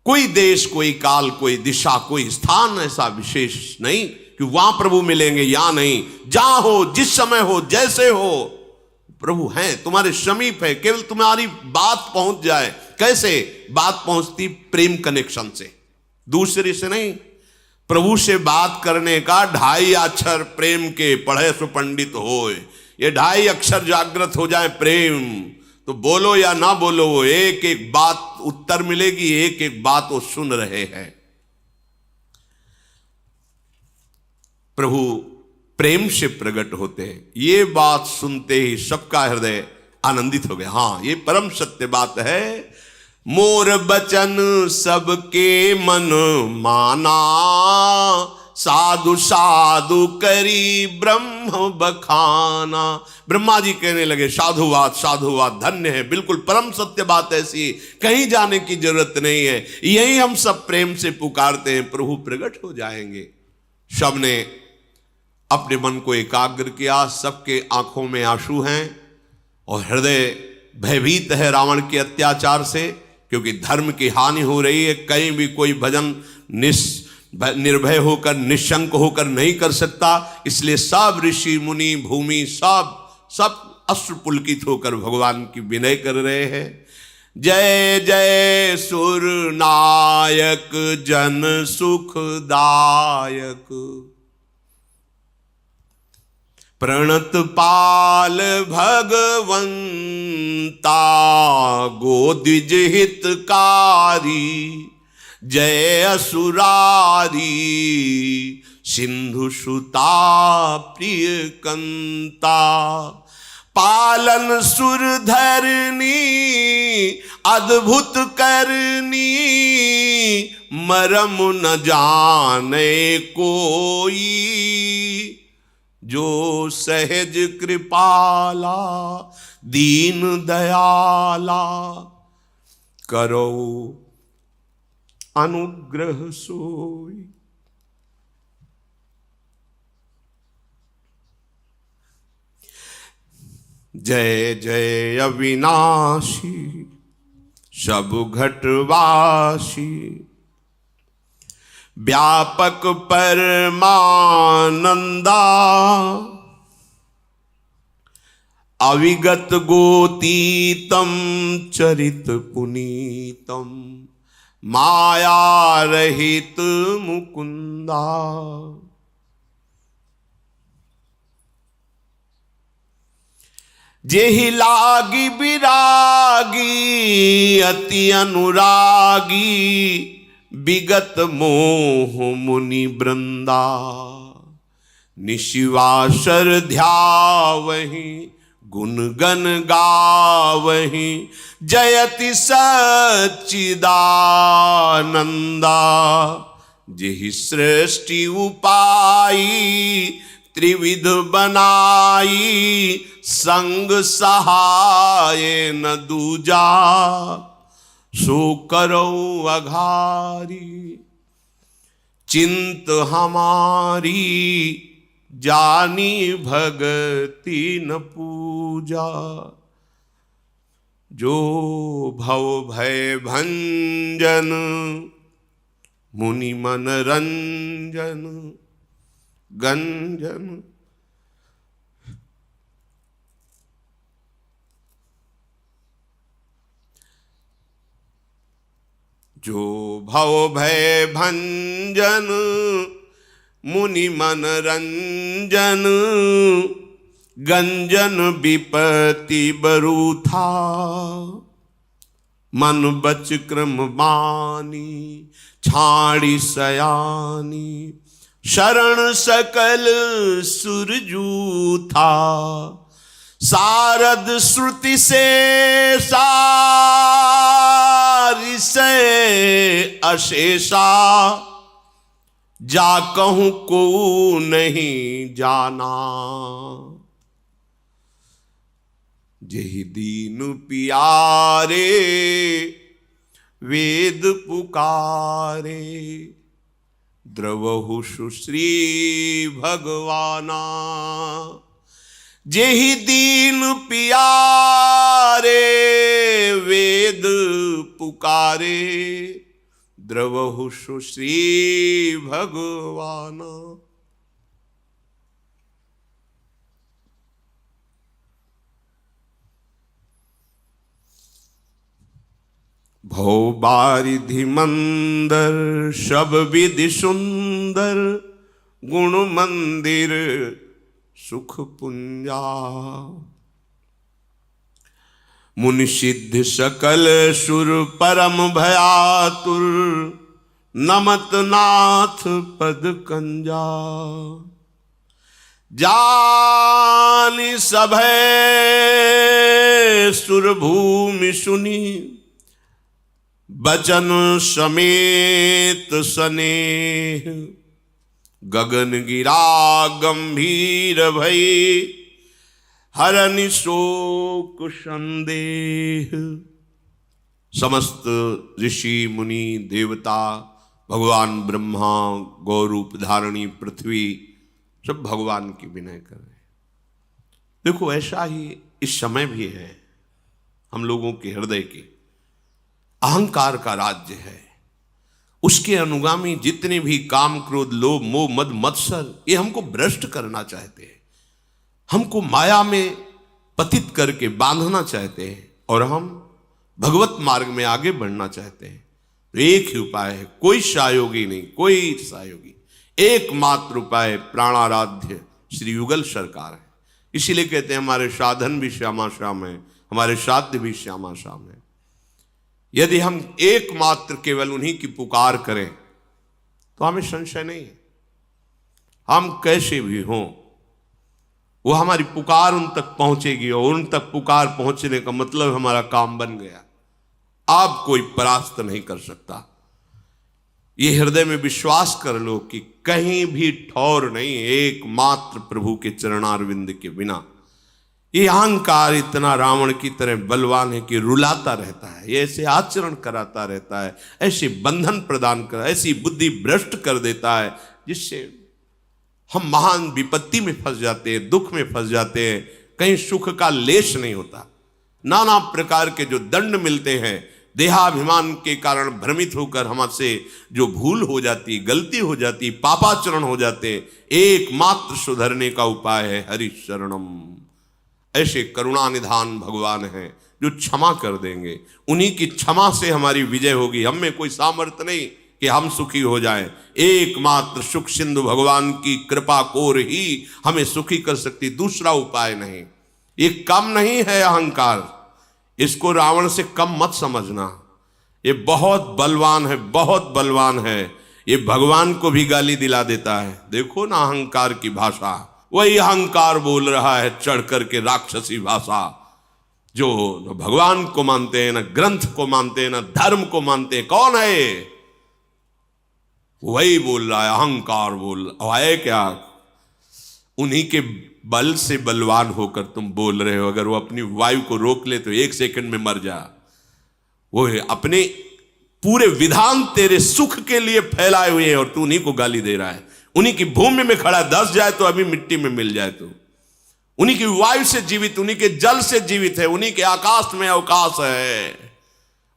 कोई देश, कोई काल, कोई दिशा, कोई स्थान ऐसा विशेष नहीं कि वहां प्रभु मिलेंगे या नहीं। जहां हो, जिस समय हो, जैसे हो, प्रभु हैं, तुम्हारे समीप है, केवल तुम्हारी बात पहुंच जाए। कैसे बात पहुंचती? प्रेम कनेक्शन से, दूसरे से नहीं। प्रभु से बात करने का 2.5 अक्षर प्रेम के पढ़े सो पंडित होए। ये 2.5 अक्षर जागृत हो जाए प्रेम, तो बोलो या ना बोलो, वो एक एक बात उत्तर मिलेगी, एक एक बात वो सुन रहे हैं। प्रभु प्रेम से प्रकट होते हैं। ये बात सुनते ही सबका हृदय आनंदित हो गया। हां, ये परम सत्य बात है। मोर बचन सबके मन माना, साधु साधु करी ब्रह्म बखाना। ब्रह्मा जी कहने लगे साधुवाद साधुवाद, धन्य है, बिल्कुल परम सत्य बात ऐसी है, कहीं जाने की जरूरत नहीं है, यही हम सब प्रेम से पुकारते हैं, प्रभु प्रकट हो जाएंगे। सबने अपने मन को एकाग्र किया, सबके आंखों में आंसू हैं और हृदय भयभीत है रावण के अत्याचार से, क्योंकि धर्म की हानि हो रही है। कहीं भी कोई भजन निर्भय होकर निशंक होकर नहीं कर सकता, इसलिए सब ऋषि मुनि भूमि सब अश्रु पुलकित होकर भगवान की विनय कर रहे हैं। जय जय सुर नायक जन सुखदायक, प्रणत पाल भगवंता गोदिज हितकारी, जय असुरारी सिंधु सुता प्रिय कंता, पालन सुर धरनी अद्भुत करनी, मरम न जाने कोई, जो सहज कृपाला दीन दयाला, करो अनुग्रह सोई। जय जय अविनाशी सब घटवासी, व्यापक परमानंदा, अविगत गोतीतम चरित पुनीतम, माया रहित मुकुंदा। जेहि लागी विरागी अति अनुरागी, विगत मोह मुनि वृंदा, निशिवासर ध्यावहि गुण गण गावहि, जयति सच्चिदानंदा। जेहि सृष्टि उपाई त्रिविध बनाई, संग सहाय न दूजा, सो करो अघारी। चिंत हमारी जानी भगति न पूजा, जो भव भय भंजन मुनि मन रंजन गंजन। जो भव भय भंजन मुनि मन रंजन, गंजन विपति बरूथा, मन बच क्रम बानी छाड़ी सयानी, शरण सकल सुरजू था। शारद श्रुति से सारी से अशेषा, जा कहूं को नहीं जाना। जेहि दीन पियारे वेद पुकारे, द्रवहु सुश्री भगवाना। जेहि दीन पियारे वेद पुकारे, द्रवहु सुश्री भगवाना। भव बारिधि मंदर सब विधि सुंदर, गुण मंदिर सुख पुंजा। मुनि सिद्ध सकल सुर परम भयातुर, नमत नाथ पद कंजा। जानि सभय सुर भूमि सुनी, बचन समेत स्नेह। गगन गिरा गंभीर भई, हरनि शोक संदेह। समस्त ऋषि मुनि देवता, भगवान ब्रह्मा, गौरूप धारणी पृथ्वी, सब भगवान की विनय कर रहे हैं। देखो ऐसा ही इस समय भी है, हम लोगों के हृदय के अहंकार का राज्य है। उसके अनुगामी जितने भी काम, क्रोध, लोभ, मोह, मद, मत्सर, ये हमको भ्रष्ट करना चाहते हैं, हमको माया में पतित करके बांधना चाहते हैं, और हम भगवत मार्ग में आगे बढ़ना चाहते हैं। तो एक ही उपाय है, कोई सहयोगी नहीं, कोई सहयोगी, एकमात्र उपाय प्राणाराध्य श्री युगल सरकार है। इसीलिए कहते हैं हमारे साधन भी श्यामा श्याम है, हमारे साध्य भी श्यामा श्याम है। यदि हम एकमात्र केवल उन्हीं की पुकार करें तो हमें संशय नहीं है, हम कैसे भी हों वो हमारी पुकार उन तक पहुंचेगी, और उन तक पुकार पहुंचने का मतलब हमारा काम बन गया। आप कोई परास्त नहीं कर सकता। ये हृदय में विश्वास कर लो कि कहीं भी ठौर नहीं, एकमात्र प्रभु के चरणारविंद के बिना। ये अहंकार इतना रावण की तरह बलवान है कि रुलाता रहता है, ये ऐसे आचरण कराता रहता है, ऐसे बंधन प्रदान कर, ऐसी बुद्धि भ्रष्ट कर देता है, जिससे हम महान विपत्ति में फंस जाते हैं, दुख में फंस जाते हैं, कहीं सुख का लेश नहीं होता। नाना प्रकार के जो दंड मिलते हैं, देहाभिमान के कारण भ्रमित होकर हमसे जो भूल हो जाती, गलती हो जाती, पापाचरण हो जाते, एकमात्र सुधरने का उपाय है हरि शरणम। ऐसे करुणा निधान भगवान हैं जो क्षमा कर देंगे, उन्हीं की क्षमा से हमारी विजय होगी। हम में कोई सामर्थ्य नहीं कि हम सुखी हो जाएं, एकमात्र सुख सिंधु भगवान की कृपा कोर ही हमें सुखी कर सकती, दूसरा उपाय नहीं। ये कम नहीं है अहंकार, इसको रावण से कम मत समझना। ये बहुत बलवान है, बहुत बलवान है। ये भगवान को भी गाली दिला देता है। देखो ना अहंकार की भाषा, वही अहंकार बोल रहा है चढ़ करके राक्षसी भाषा, जो न भगवान को मानते हैं, न ग्रंथ को मानते हैं, न धर्म को मानते हैं। कौन है? वही बोल रहा है, अहंकार बोल रहा है। क्या उन्हीं के बल से बलवान होकर तुम बोल रहे हो? अगर वो अपनी वायु को रोक ले तो 1 सेकंड में मर जा। वो अपने पूरे विधान तेरे सुख के लिए फैलाए हुए हैं और तू उन्हीं को गाली दे रहा है। उन्हीं की भूमि में खड़ा, धस जाए तो अभी मिट्टी में मिल जाए। तो उन्हीं की वायु से जीवित, उन्हीं के जल से जीवित है, उन्हीं के आकाश में अवकाश है,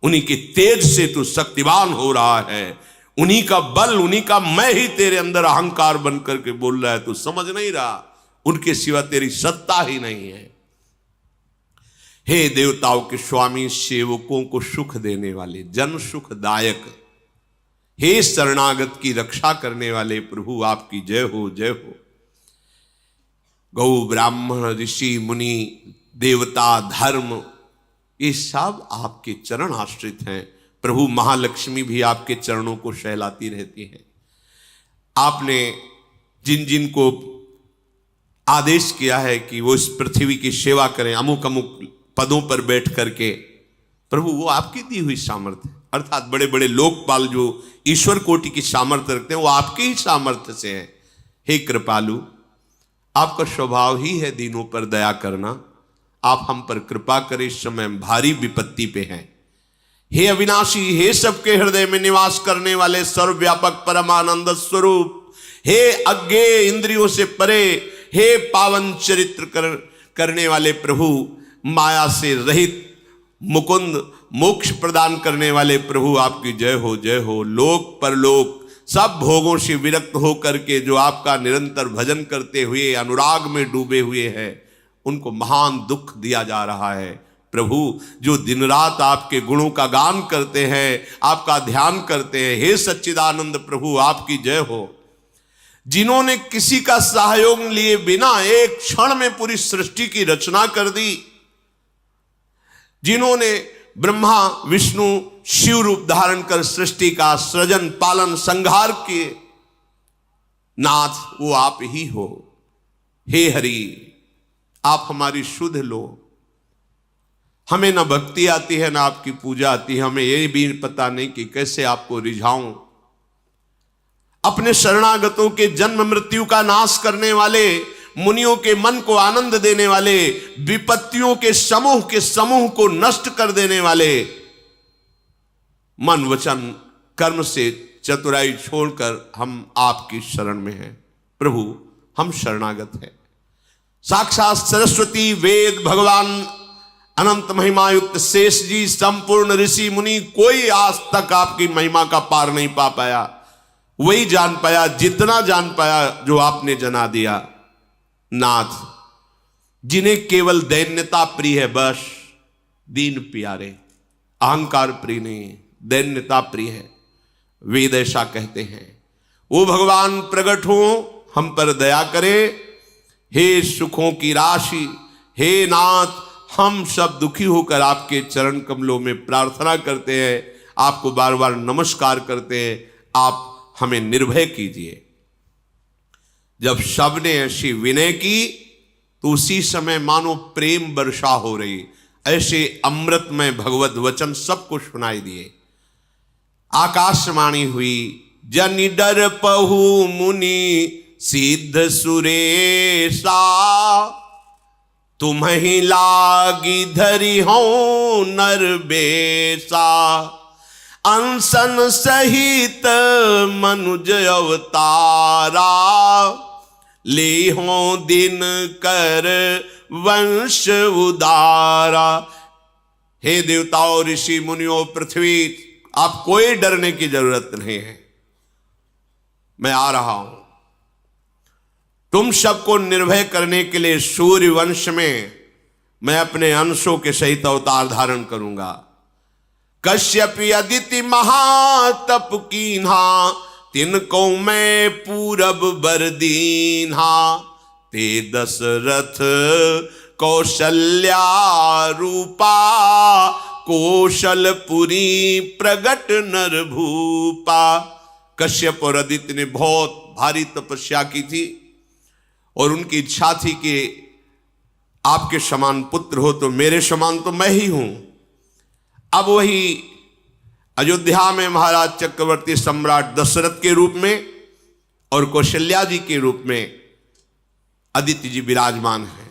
उन्हीं के तेज से तू शक्तिवान हो रहा है। उन्हीं का बल, उन्हीं का मैं ही तेरे अंदर अहंकार बन करके बोल रहा है। तू समझ नहीं रहा, उनके सिवा तेरी सत्ता ही नहीं है। हे देवताओं के स्वामी, सेवकों को सुख देने वाले, जन सुखदायक, हे शरणागत की रक्षा करने वाले प्रभु, आपकी जय हो, जय हो। गौ ब्राह्मण ऋषि मुनि देवता धर्म, ये सब आपके चरण आश्रित हैं। प्रभु महालक्ष्मी भी आपके चरणों को सहलाती रहती है। आपने जिन जिन को आदेश किया है कि वो इस पृथ्वी की सेवा करें, अमुक अमुक पदों पर बैठ करके, प्रभु वो आपकी दी हुई सामर्थ्य, अर्थात बड़े बड़े लोकपाल जो ईश्वर कोटि की सामर्थ्य रखते हैं, वो आपके ही सामर्थ्य से है। हे कृपालु, आपका स्वभाव ही है दीनों पर दया करना। आप हम पर कृपा करें, इस समय भारी विपत्ति पे हैं। हे अविनाशी, हे सबके हृदय में निवास करने वाले सर्वव्यापक परमानंद स्वरूप, हे अज्ञेय इंद्रियों से परे, हे पावन चरित्र करने वाले प्रभु, माया से रहित मुकुंद, मोक्ष प्रदान करने वाले प्रभु, आपकी जय हो, जय हो। लोक परलोक सब भोगों से विरक्त होकर के जो आपका निरंतर भजन करते हुए अनुराग में डूबे हुए हैं, उनको महान दुख दिया जा रहा है। प्रभु जो दिन रात आपके गुणों का गान करते हैं, आपका ध्यान करते हैं, हे सच्चिदानंद प्रभु, आपकी जय हो। जिन्होंने किसी का सहयोग लिए बिना एक क्षण में पूरी सृष्टि की रचना कर दी, जिन्होंने ब्रह्मा विष्णु शिव रूप धारण कर सृष्टि का सृजन पालन संहार किए, नाथ वो आप ही हो। हे हरि, आप हमारी सुध लो। हमें ना भक्ति आती है, ना आपकी पूजा आती है, हमें ये भी पता नहीं कि कैसे आपको रिझाऊं। अपने शरणागतों के जन्म मृत्यु का नाश करने वाले, मुनियों के मन को आनंद देने वाले, विपत्तियों के समूह को नष्ट कर देने वाले, मन वचन कर्म से चतुराई छोड़कर हम आपकी शरण में हैं। प्रभु हम शरणागत हैं। साक्षात सरस्वती, वेद, भगवान, अनंत महिमा युक्त शेष जी, संपूर्ण ऋषि मुनि, कोई आज तक आपकी महिमा का पार नहीं पा पाया। वही जान पाया जितना जान पाया जो आपने जना दिया। नाथ, जिन्हें केवल दैन्यता प्रिय है, बस दीन प्यारे, अहंकार प्रिय नहीं, दैन्यता प्रिय है, वेद ऐसा कहते हैं। वो भगवान प्रकट हो, हम पर दया करे। हे सुखों की राशि, हे नाथ, हम सब दुखी होकर आपके चरण कमलों में प्रार्थना करते हैं, आपको बार बार नमस्कार करते हैं। आप हमें निर्भय कीजिए। जब सबने ऐसी विनय की तो उसी समय मानो प्रेम वर्षा हो रही, ऐसे अमृतमय भगवत वचन सबको सुनाई दिए। आकाशवाणी हुई, जन डर पहु मुनि सिद्ध सुरेशा, तुम्हें लागी धरी हो नर बेसा, अंसन सहित मनुज अवतारा, ले हो दिन कर वंश उदारा। हे देवताओं, ऋषि मुनियों, पृथ्वी, आप कोई डरने की जरूरत नहीं है। मैं आ रहा हूं तुम सबको निर्भय करने के लिए। सूर्य वंश में मैं अपने अंशों के सहित अवतार धारण करूंगा। कश्यप अदिति महातप कीन्हा, तिनको मैं पूरब बर दीन्हा, ते दशरथ कौशल्या रूपा, कौशलपुरी प्रगट नर भूपा। कश्यप और अदिति ने बहुत भारी तपस्या की थी और उनकी इच्छा थी कि आपके समान पुत्र हो तो मेरे समान तो मैं ही हूं। अब वही अयोध्या में महाराज चक्रवर्ती सम्राट दशरथ के रूप में और कौशल्या जी के रूप में अदिति जी विराजमान हैं।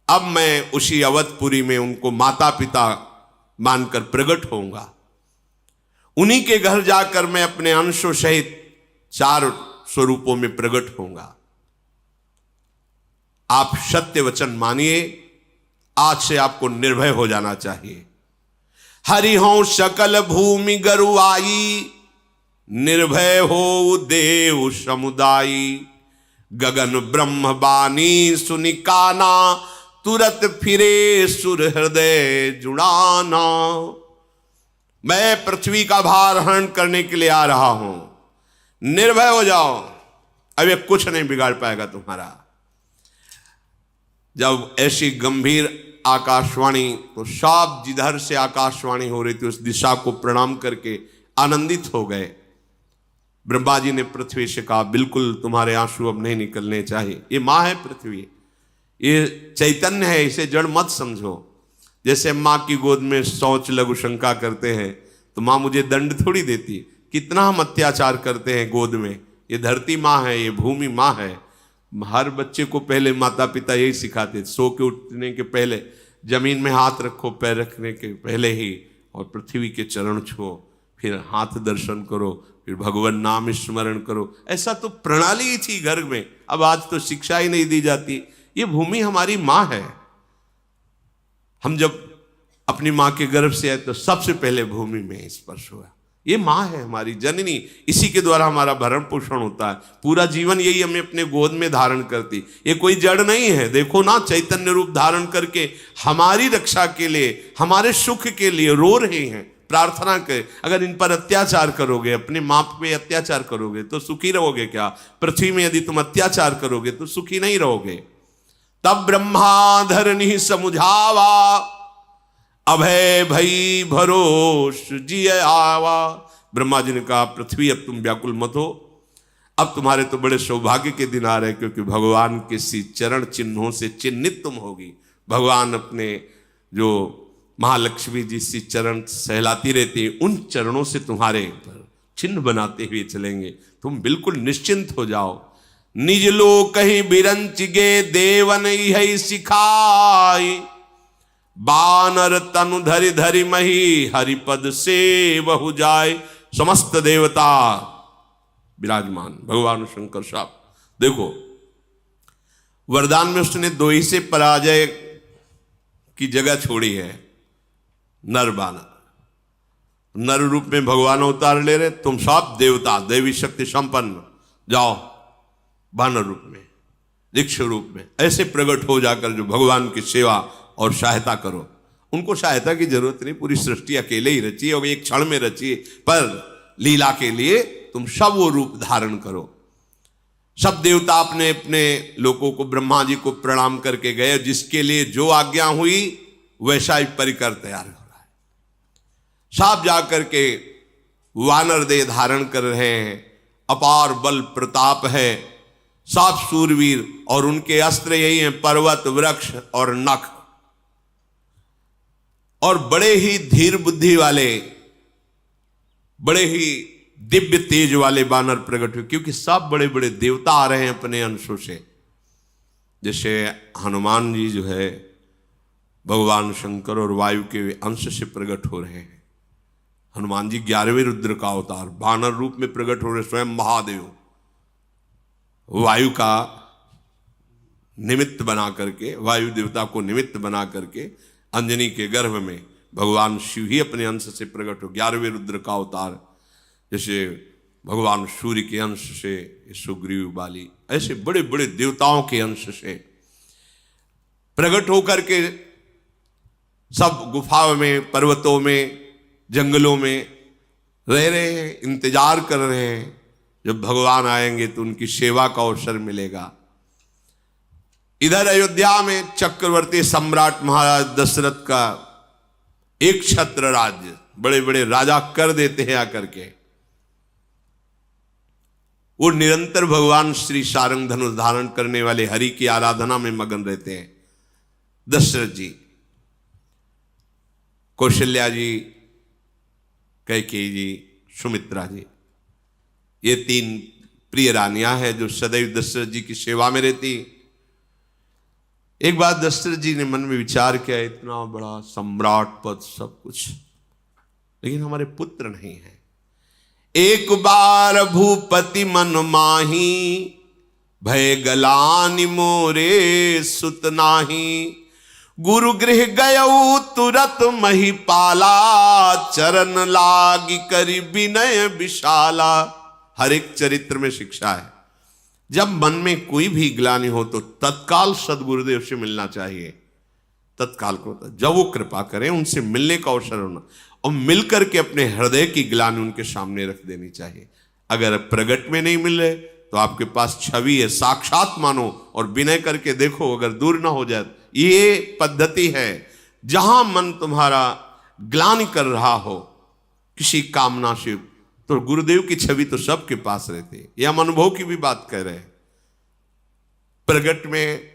अब मैं उसी अवधपुरी में उनको माता पिता मानकर प्रकट होऊंगा। उन्हीं के घर जाकर मैं अपने अंशों सहित 4 स्वरूपों में प्रकट होऊंगा। आप सत्य वचन मानिए। आज से आपको निर्भय हो जाना चाहिए। हरि हो सकल भूमि गरुआई, निर्भय हो देव समुदायी, गगन ब्रह्म बानी सुनिकाना, तुरत फिरे सुर हृदय जुड़ाना। मैं पृथ्वी का भार हरण करने के लिए आ रहा हूं, निर्भय हो जाओ। अब ये कुछ नहीं बिगाड़ पाएगा तुम्हारा। जब ऐसी गंभीर आकाशवाणी, तो सब जिधर से आकाशवाणी हो रही थी उस दिशा को प्रणाम करके आनंदित हो गए। ब्रह्मा जी ने पृथ्वी से कहा, बिल्कुल तुम्हारे आंसू अब नहीं निकलने चाहिए। ये माँ है पृथ्वी, ये चैतन्य है, इसे जड़ मत समझो। जैसे माँ की गोद में शौच लघु शंका करते हैं तो माँ मुझे दंड थोड़ी देती। कितना हम अत्याचार करते हैं गोद में। ये धरती माँ है, ये भूमि माँ है। हर बच्चे को पहले माता पिता यही सिखाते, सो के उठने के पहले जमीन में हाथ रखो, पैर रखने के पहले ही, और पृथ्वी के चरण छुओ, फिर हाथ दर्शन करो, फिर भगवान नाम स्मरण करो। ऐसा तो प्रणाली ही थी घर में। अब आज तो शिक्षा ही नहीं दी जाती। ये भूमि हमारी माँ है। हम जब अपनी माँ के गर्भ से आए तो सबसे पहले भूमि में स्पर्श हुआ। ये माँ है हमारी जननी, इसी के द्वारा हमारा भरण पोषण होता है। पूरा जीवन यही हमें अपने गोद में धारण करती। ये कोई जड़ नहीं है। देखो ना, चैतन्य रूप धारण करके हमारी रक्षा के लिए, हमारे सुख के लिए रो रहे हैं, प्रार्थना कर। अगर इन पर अत्याचार करोगे, अपने माँ पे अत्याचार करोगे तो सुखी रहोगे क्या? पृथ्वी में यदि तुम अत्याचार करोगे तो सुखी नहीं रहोगे। तब ब्रह्मा धरनी समुझावा, अभय भई भरोस जिय आवा। ब्रह्मा जी ने कहा, पृथ्वी अब तुम व्याकुल मत हो। अब तुम्हारे तो बड़े सौभाग्य के दिन आ रहे, क्योंकि भगवान के सी चरण चिन्हों से चिन्हित तुम होगी। भगवान अपने जो महालक्ष्मी जी सी चरण सहलाती रहती है, उन चरणों से तुम्हारे चिन्ह बनाते हुए चलेंगे। तुम बिल्कुल निश्चिंत हो जाओ। निज लोक कहीं बिरंच गे देवन यही सिखाई, बानर तनु धरि धरि मही हरिपद से बहु जाए। समस्त देवता विराजमान भगवान शंकर साहब। देखो वरदान में उसने दो ही से पराजय की जगह छोड़ी है, नर बानर। नर रूप में भगवान अवतार ले रहे, तुम सब देवता देवी शक्ति संपन्न जाओ बानर रूप में, दीक्ष रूप में ऐसे प्रकट हो जाकर जो भगवान की सेवा और सहायता करो। उनको सहायता की जरूरत नहीं, पूरी सृष्टि अकेले ही रची है और एक क्षण में रची है, पर लीला के लिए तुम सब वो रूप धारण करो। सब देवता अपने अपने लोगों को ब्रह्मा जी को प्रणाम करके गए, जिसके लिए जो आज्ञा हुई वैसा ही परिकर तैयार हो रहा है। सब जाकर के वानर देह धारण कर रहे हैं, अपार बल प्रताप है, सब सूरवीर, और उनके अस्त्र यही हैं पर्वत वृक्ष और नख। और बड़े ही धीर बुद्धि वाले, बड़े ही दिव्य तेज वाले बानर प्रकट हुए, क्योंकि सब बड़े बड़े देवता आ रहे हैं अपने अंशों से। जैसे हनुमान जी जो है भगवान शंकर और वायु के अंश से प्रकट हो रहे हैं। हनुमान जी 11वें रुद्र का अवतार बानर रूप में प्रकट हो रहे, स्वयं महादेव वायु का निमित्त बना करके, वायु देवता को निमित्त बना करके अंजनी के गर्भ में भगवान शिव ही अपने अंश से प्रकट हो। 11वें रुद्र का अवतार, जैसे भगवान सूर्य के अंश से सुग्रीव बाली, ऐसे बड़े बड़े देवताओं के अंश से प्रकट होकर के सब गुफाओं में, पर्वतों में, जंगलों में रह रहे हैं, इंतजार कर रहे हैं जब भगवान आएंगे तो उनकी सेवा का अवसर मिलेगा। इधर अयोध्या में चक्रवर्ती सम्राट महाराज दशरथ का एक छत्र राज्य, बड़े बड़े राजा कर देते हैं आकर के। वो निरंतर भगवान श्री सारंग धनुष धारण करने वाले हरि की आराधना में मगन रहते हैं। दशरथ जी, कौशल्या जी, कैकेयी जी, सुमित्रा जी, ये 3 प्रिय रानियां हैं जो सदैव दशरथ जी की सेवा में रहती। एक बार दशरथ जी ने मन में विचार किया, इतना बड़ा सम्राट पद सब कुछ, लेकिन हमारे पुत्र नहीं है। एक बार भूपति मन माही, भय गलानि मोरे सुत नाही। गुरु गृह गयऊ तुरत महिपाला, चरण लागी करी विनय विशाला। हर एक चरित्र में शिक्षा है, जब मन में कोई भी ग्लानि हो तो तत्काल सदगुरुदेव से मिलना चाहिए। तत्काल को जब वो कृपा करें उनसे मिलने का अवसर होना, और मिलकर के अपने हृदय की ग्लानि उनके सामने रख देनी चाहिए। अगर प्रगट में नहीं मिल रहे तो आपके पास छवि है, साक्षात मानो और विनय करके देखो, अगर दूर ना हो जाए। ये पद्धति है। जहां मन तुम्हारा ग्लानि कर रहा हो किसी कामना से, तो गुरुदेव की छवि तो सबके पास रहती है। यह हम अनुभव की भी बात कह रहे हैं। प्रगट में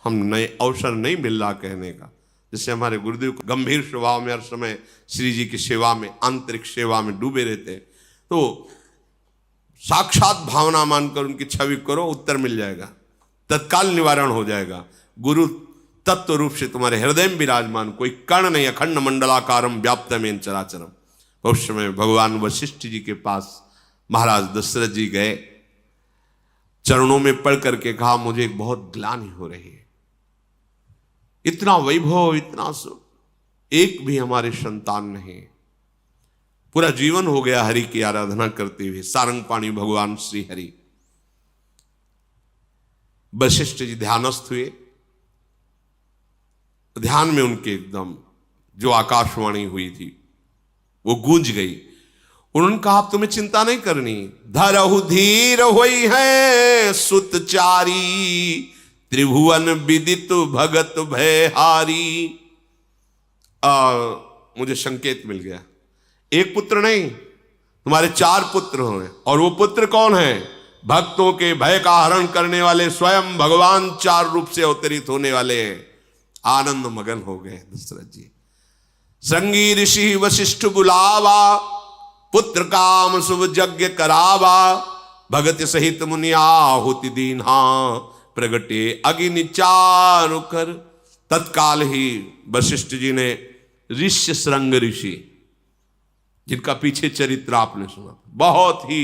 हम नए अवसर नहीं मिल रहा कहने का। जैसे हमारे गुरुदेव को गंभीर स्वभाव में हर समय श्री जी की सेवा में, आंतरिक सेवा में डूबे रहते हैं, तो साक्षात भावना मानकर उनकी छवि करो, उत्तर मिल जाएगा, तत्काल निवारण हो जाएगा। गुरु तत्व रूप से तुम्हारे हृदय में विराजमान, कोई कण नहीं, अखंड मंडलाकारम व्याप्तमेन चराचरम। उस समय भगवान वशिष्ठ जी के पास महाराज दशरथ जी गए, चरणों में पढ़ करके कहा, मुझे बहुत ग्लानि हो रही है, इतना वैभव, इतना सुख, एक भी हमारे संतान नहीं। पूरा जीवन हो गया हरि की आराधना करते हुए, सारंगपाणी भगवान श्री हरि। वशिष्ठ जी ध्यानस्थ हुए, ध्यान में उनके एकदम जो आकाशवाणी हुई थी वो गूंज गई। उन्होंने कहा, आप तुम्हें चिंता नहीं करनी, धरहु धीर होई है सुतचारी, त्रिभुवन विदित भगत भयहारी। मुझे संकेत मिल गया, एक पुत्र नहीं, तुम्हारे 4 पुत्र होंगे। और वो पुत्र कौन है? भक्तों के भय का हरण करने वाले स्वयं भगवान 4 रूप से अवतरित होने वाले हैं। आनंद मगन हो गए दशरथ जी। श्रृंगी ऋषि वशिष्ठ बुलावा, पुत्र काम शुभ यज्ञ करावा, भगत सहित मुनि आहुति दीन्हा, प्रगटे अग्नि चारु कर। तत्काल ही वशिष्ठ जी ने ऋष्य श्रृंग ऋषि, जिनका पीछे चरित्र आपने सुना, बहुत ही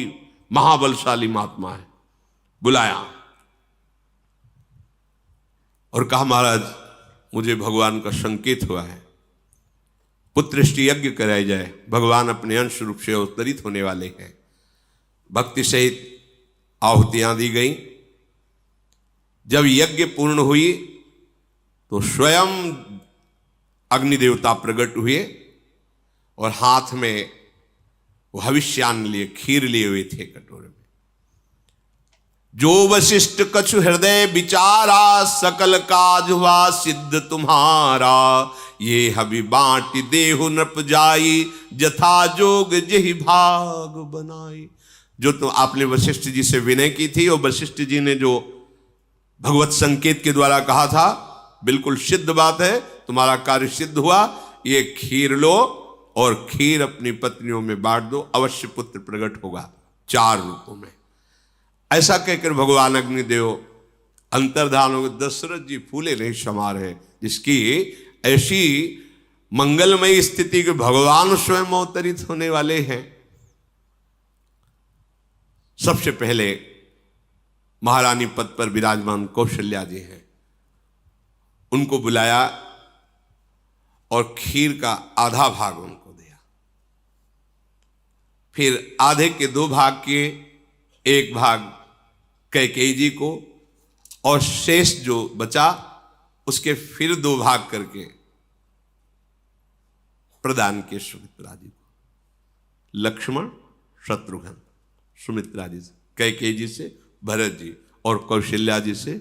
महाबलशाली महात्मा है, बुलाया और कहा महाराज मुझे भगवान का संकेत हुआ है, पुत्रष्टि यज्ञ कराया जाए, भगवान अपने अंश रूप से अवतरित होने वाले हैं। भक्ति सहित आहुतियां दी गई। जब यज्ञ पूर्ण हुई तो स्वयं अग्नि देवता प्रकट हुए और हाथ में वो हविष्यान्न लिए, खीर लिए हुए थे कटोरे में। जो वशिष्ठ कछु हृदय विचारा, सकल काज हुआ सिद्ध तुम्हारा। ये हवि बांट देहु नृप जाई, जथा जोग जेहि भाग बनाई। जो तो आपने वशिष्ठ जी से विनय की थी और वशिष्ठ जी ने जो भगवत संकेत के द्वारा कहा था, बिल्कुल सिद्ध बात है, तुम्हारा कार्य सिद्ध हुआ। ये खीर लो और खीर अपनी पत्नियों में बांट दो, अवश्य पुत्र प्रकट होगा 4 रूपों में। ऐसा कहकर भगवान अग्निदेव अंतर्धान हो गए। दशरथ जी फूले नहीं समा रहे, जिसकी ऐसी मंगलमयी स्थिति के भगवान स्वयं अवतरित होने वाले हैं। सबसे पहले महारानी पद पर विराजमान कौशल्या जी हैं, उनको बुलाया और खीर का आधा भाग उनको दिया। फिर आधे के 2 भाग किए, 1 भाग कैकेयी जी को और शेष जो बचा उसके फिर 2 भाग करके प्रदान किए सुमित्रा जी को। लक्ष्मण शत्रुघ्न, सुमित्रा जी से, कैकेयी जी से भरत जी और कौशल्या जी से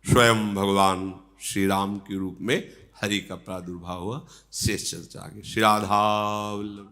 स्वयं भगवान श्री राम के रूप में हरि का प्रादुर्भाव हुआ। शेष चर्चा आगे। श्री राधा वल्लभ।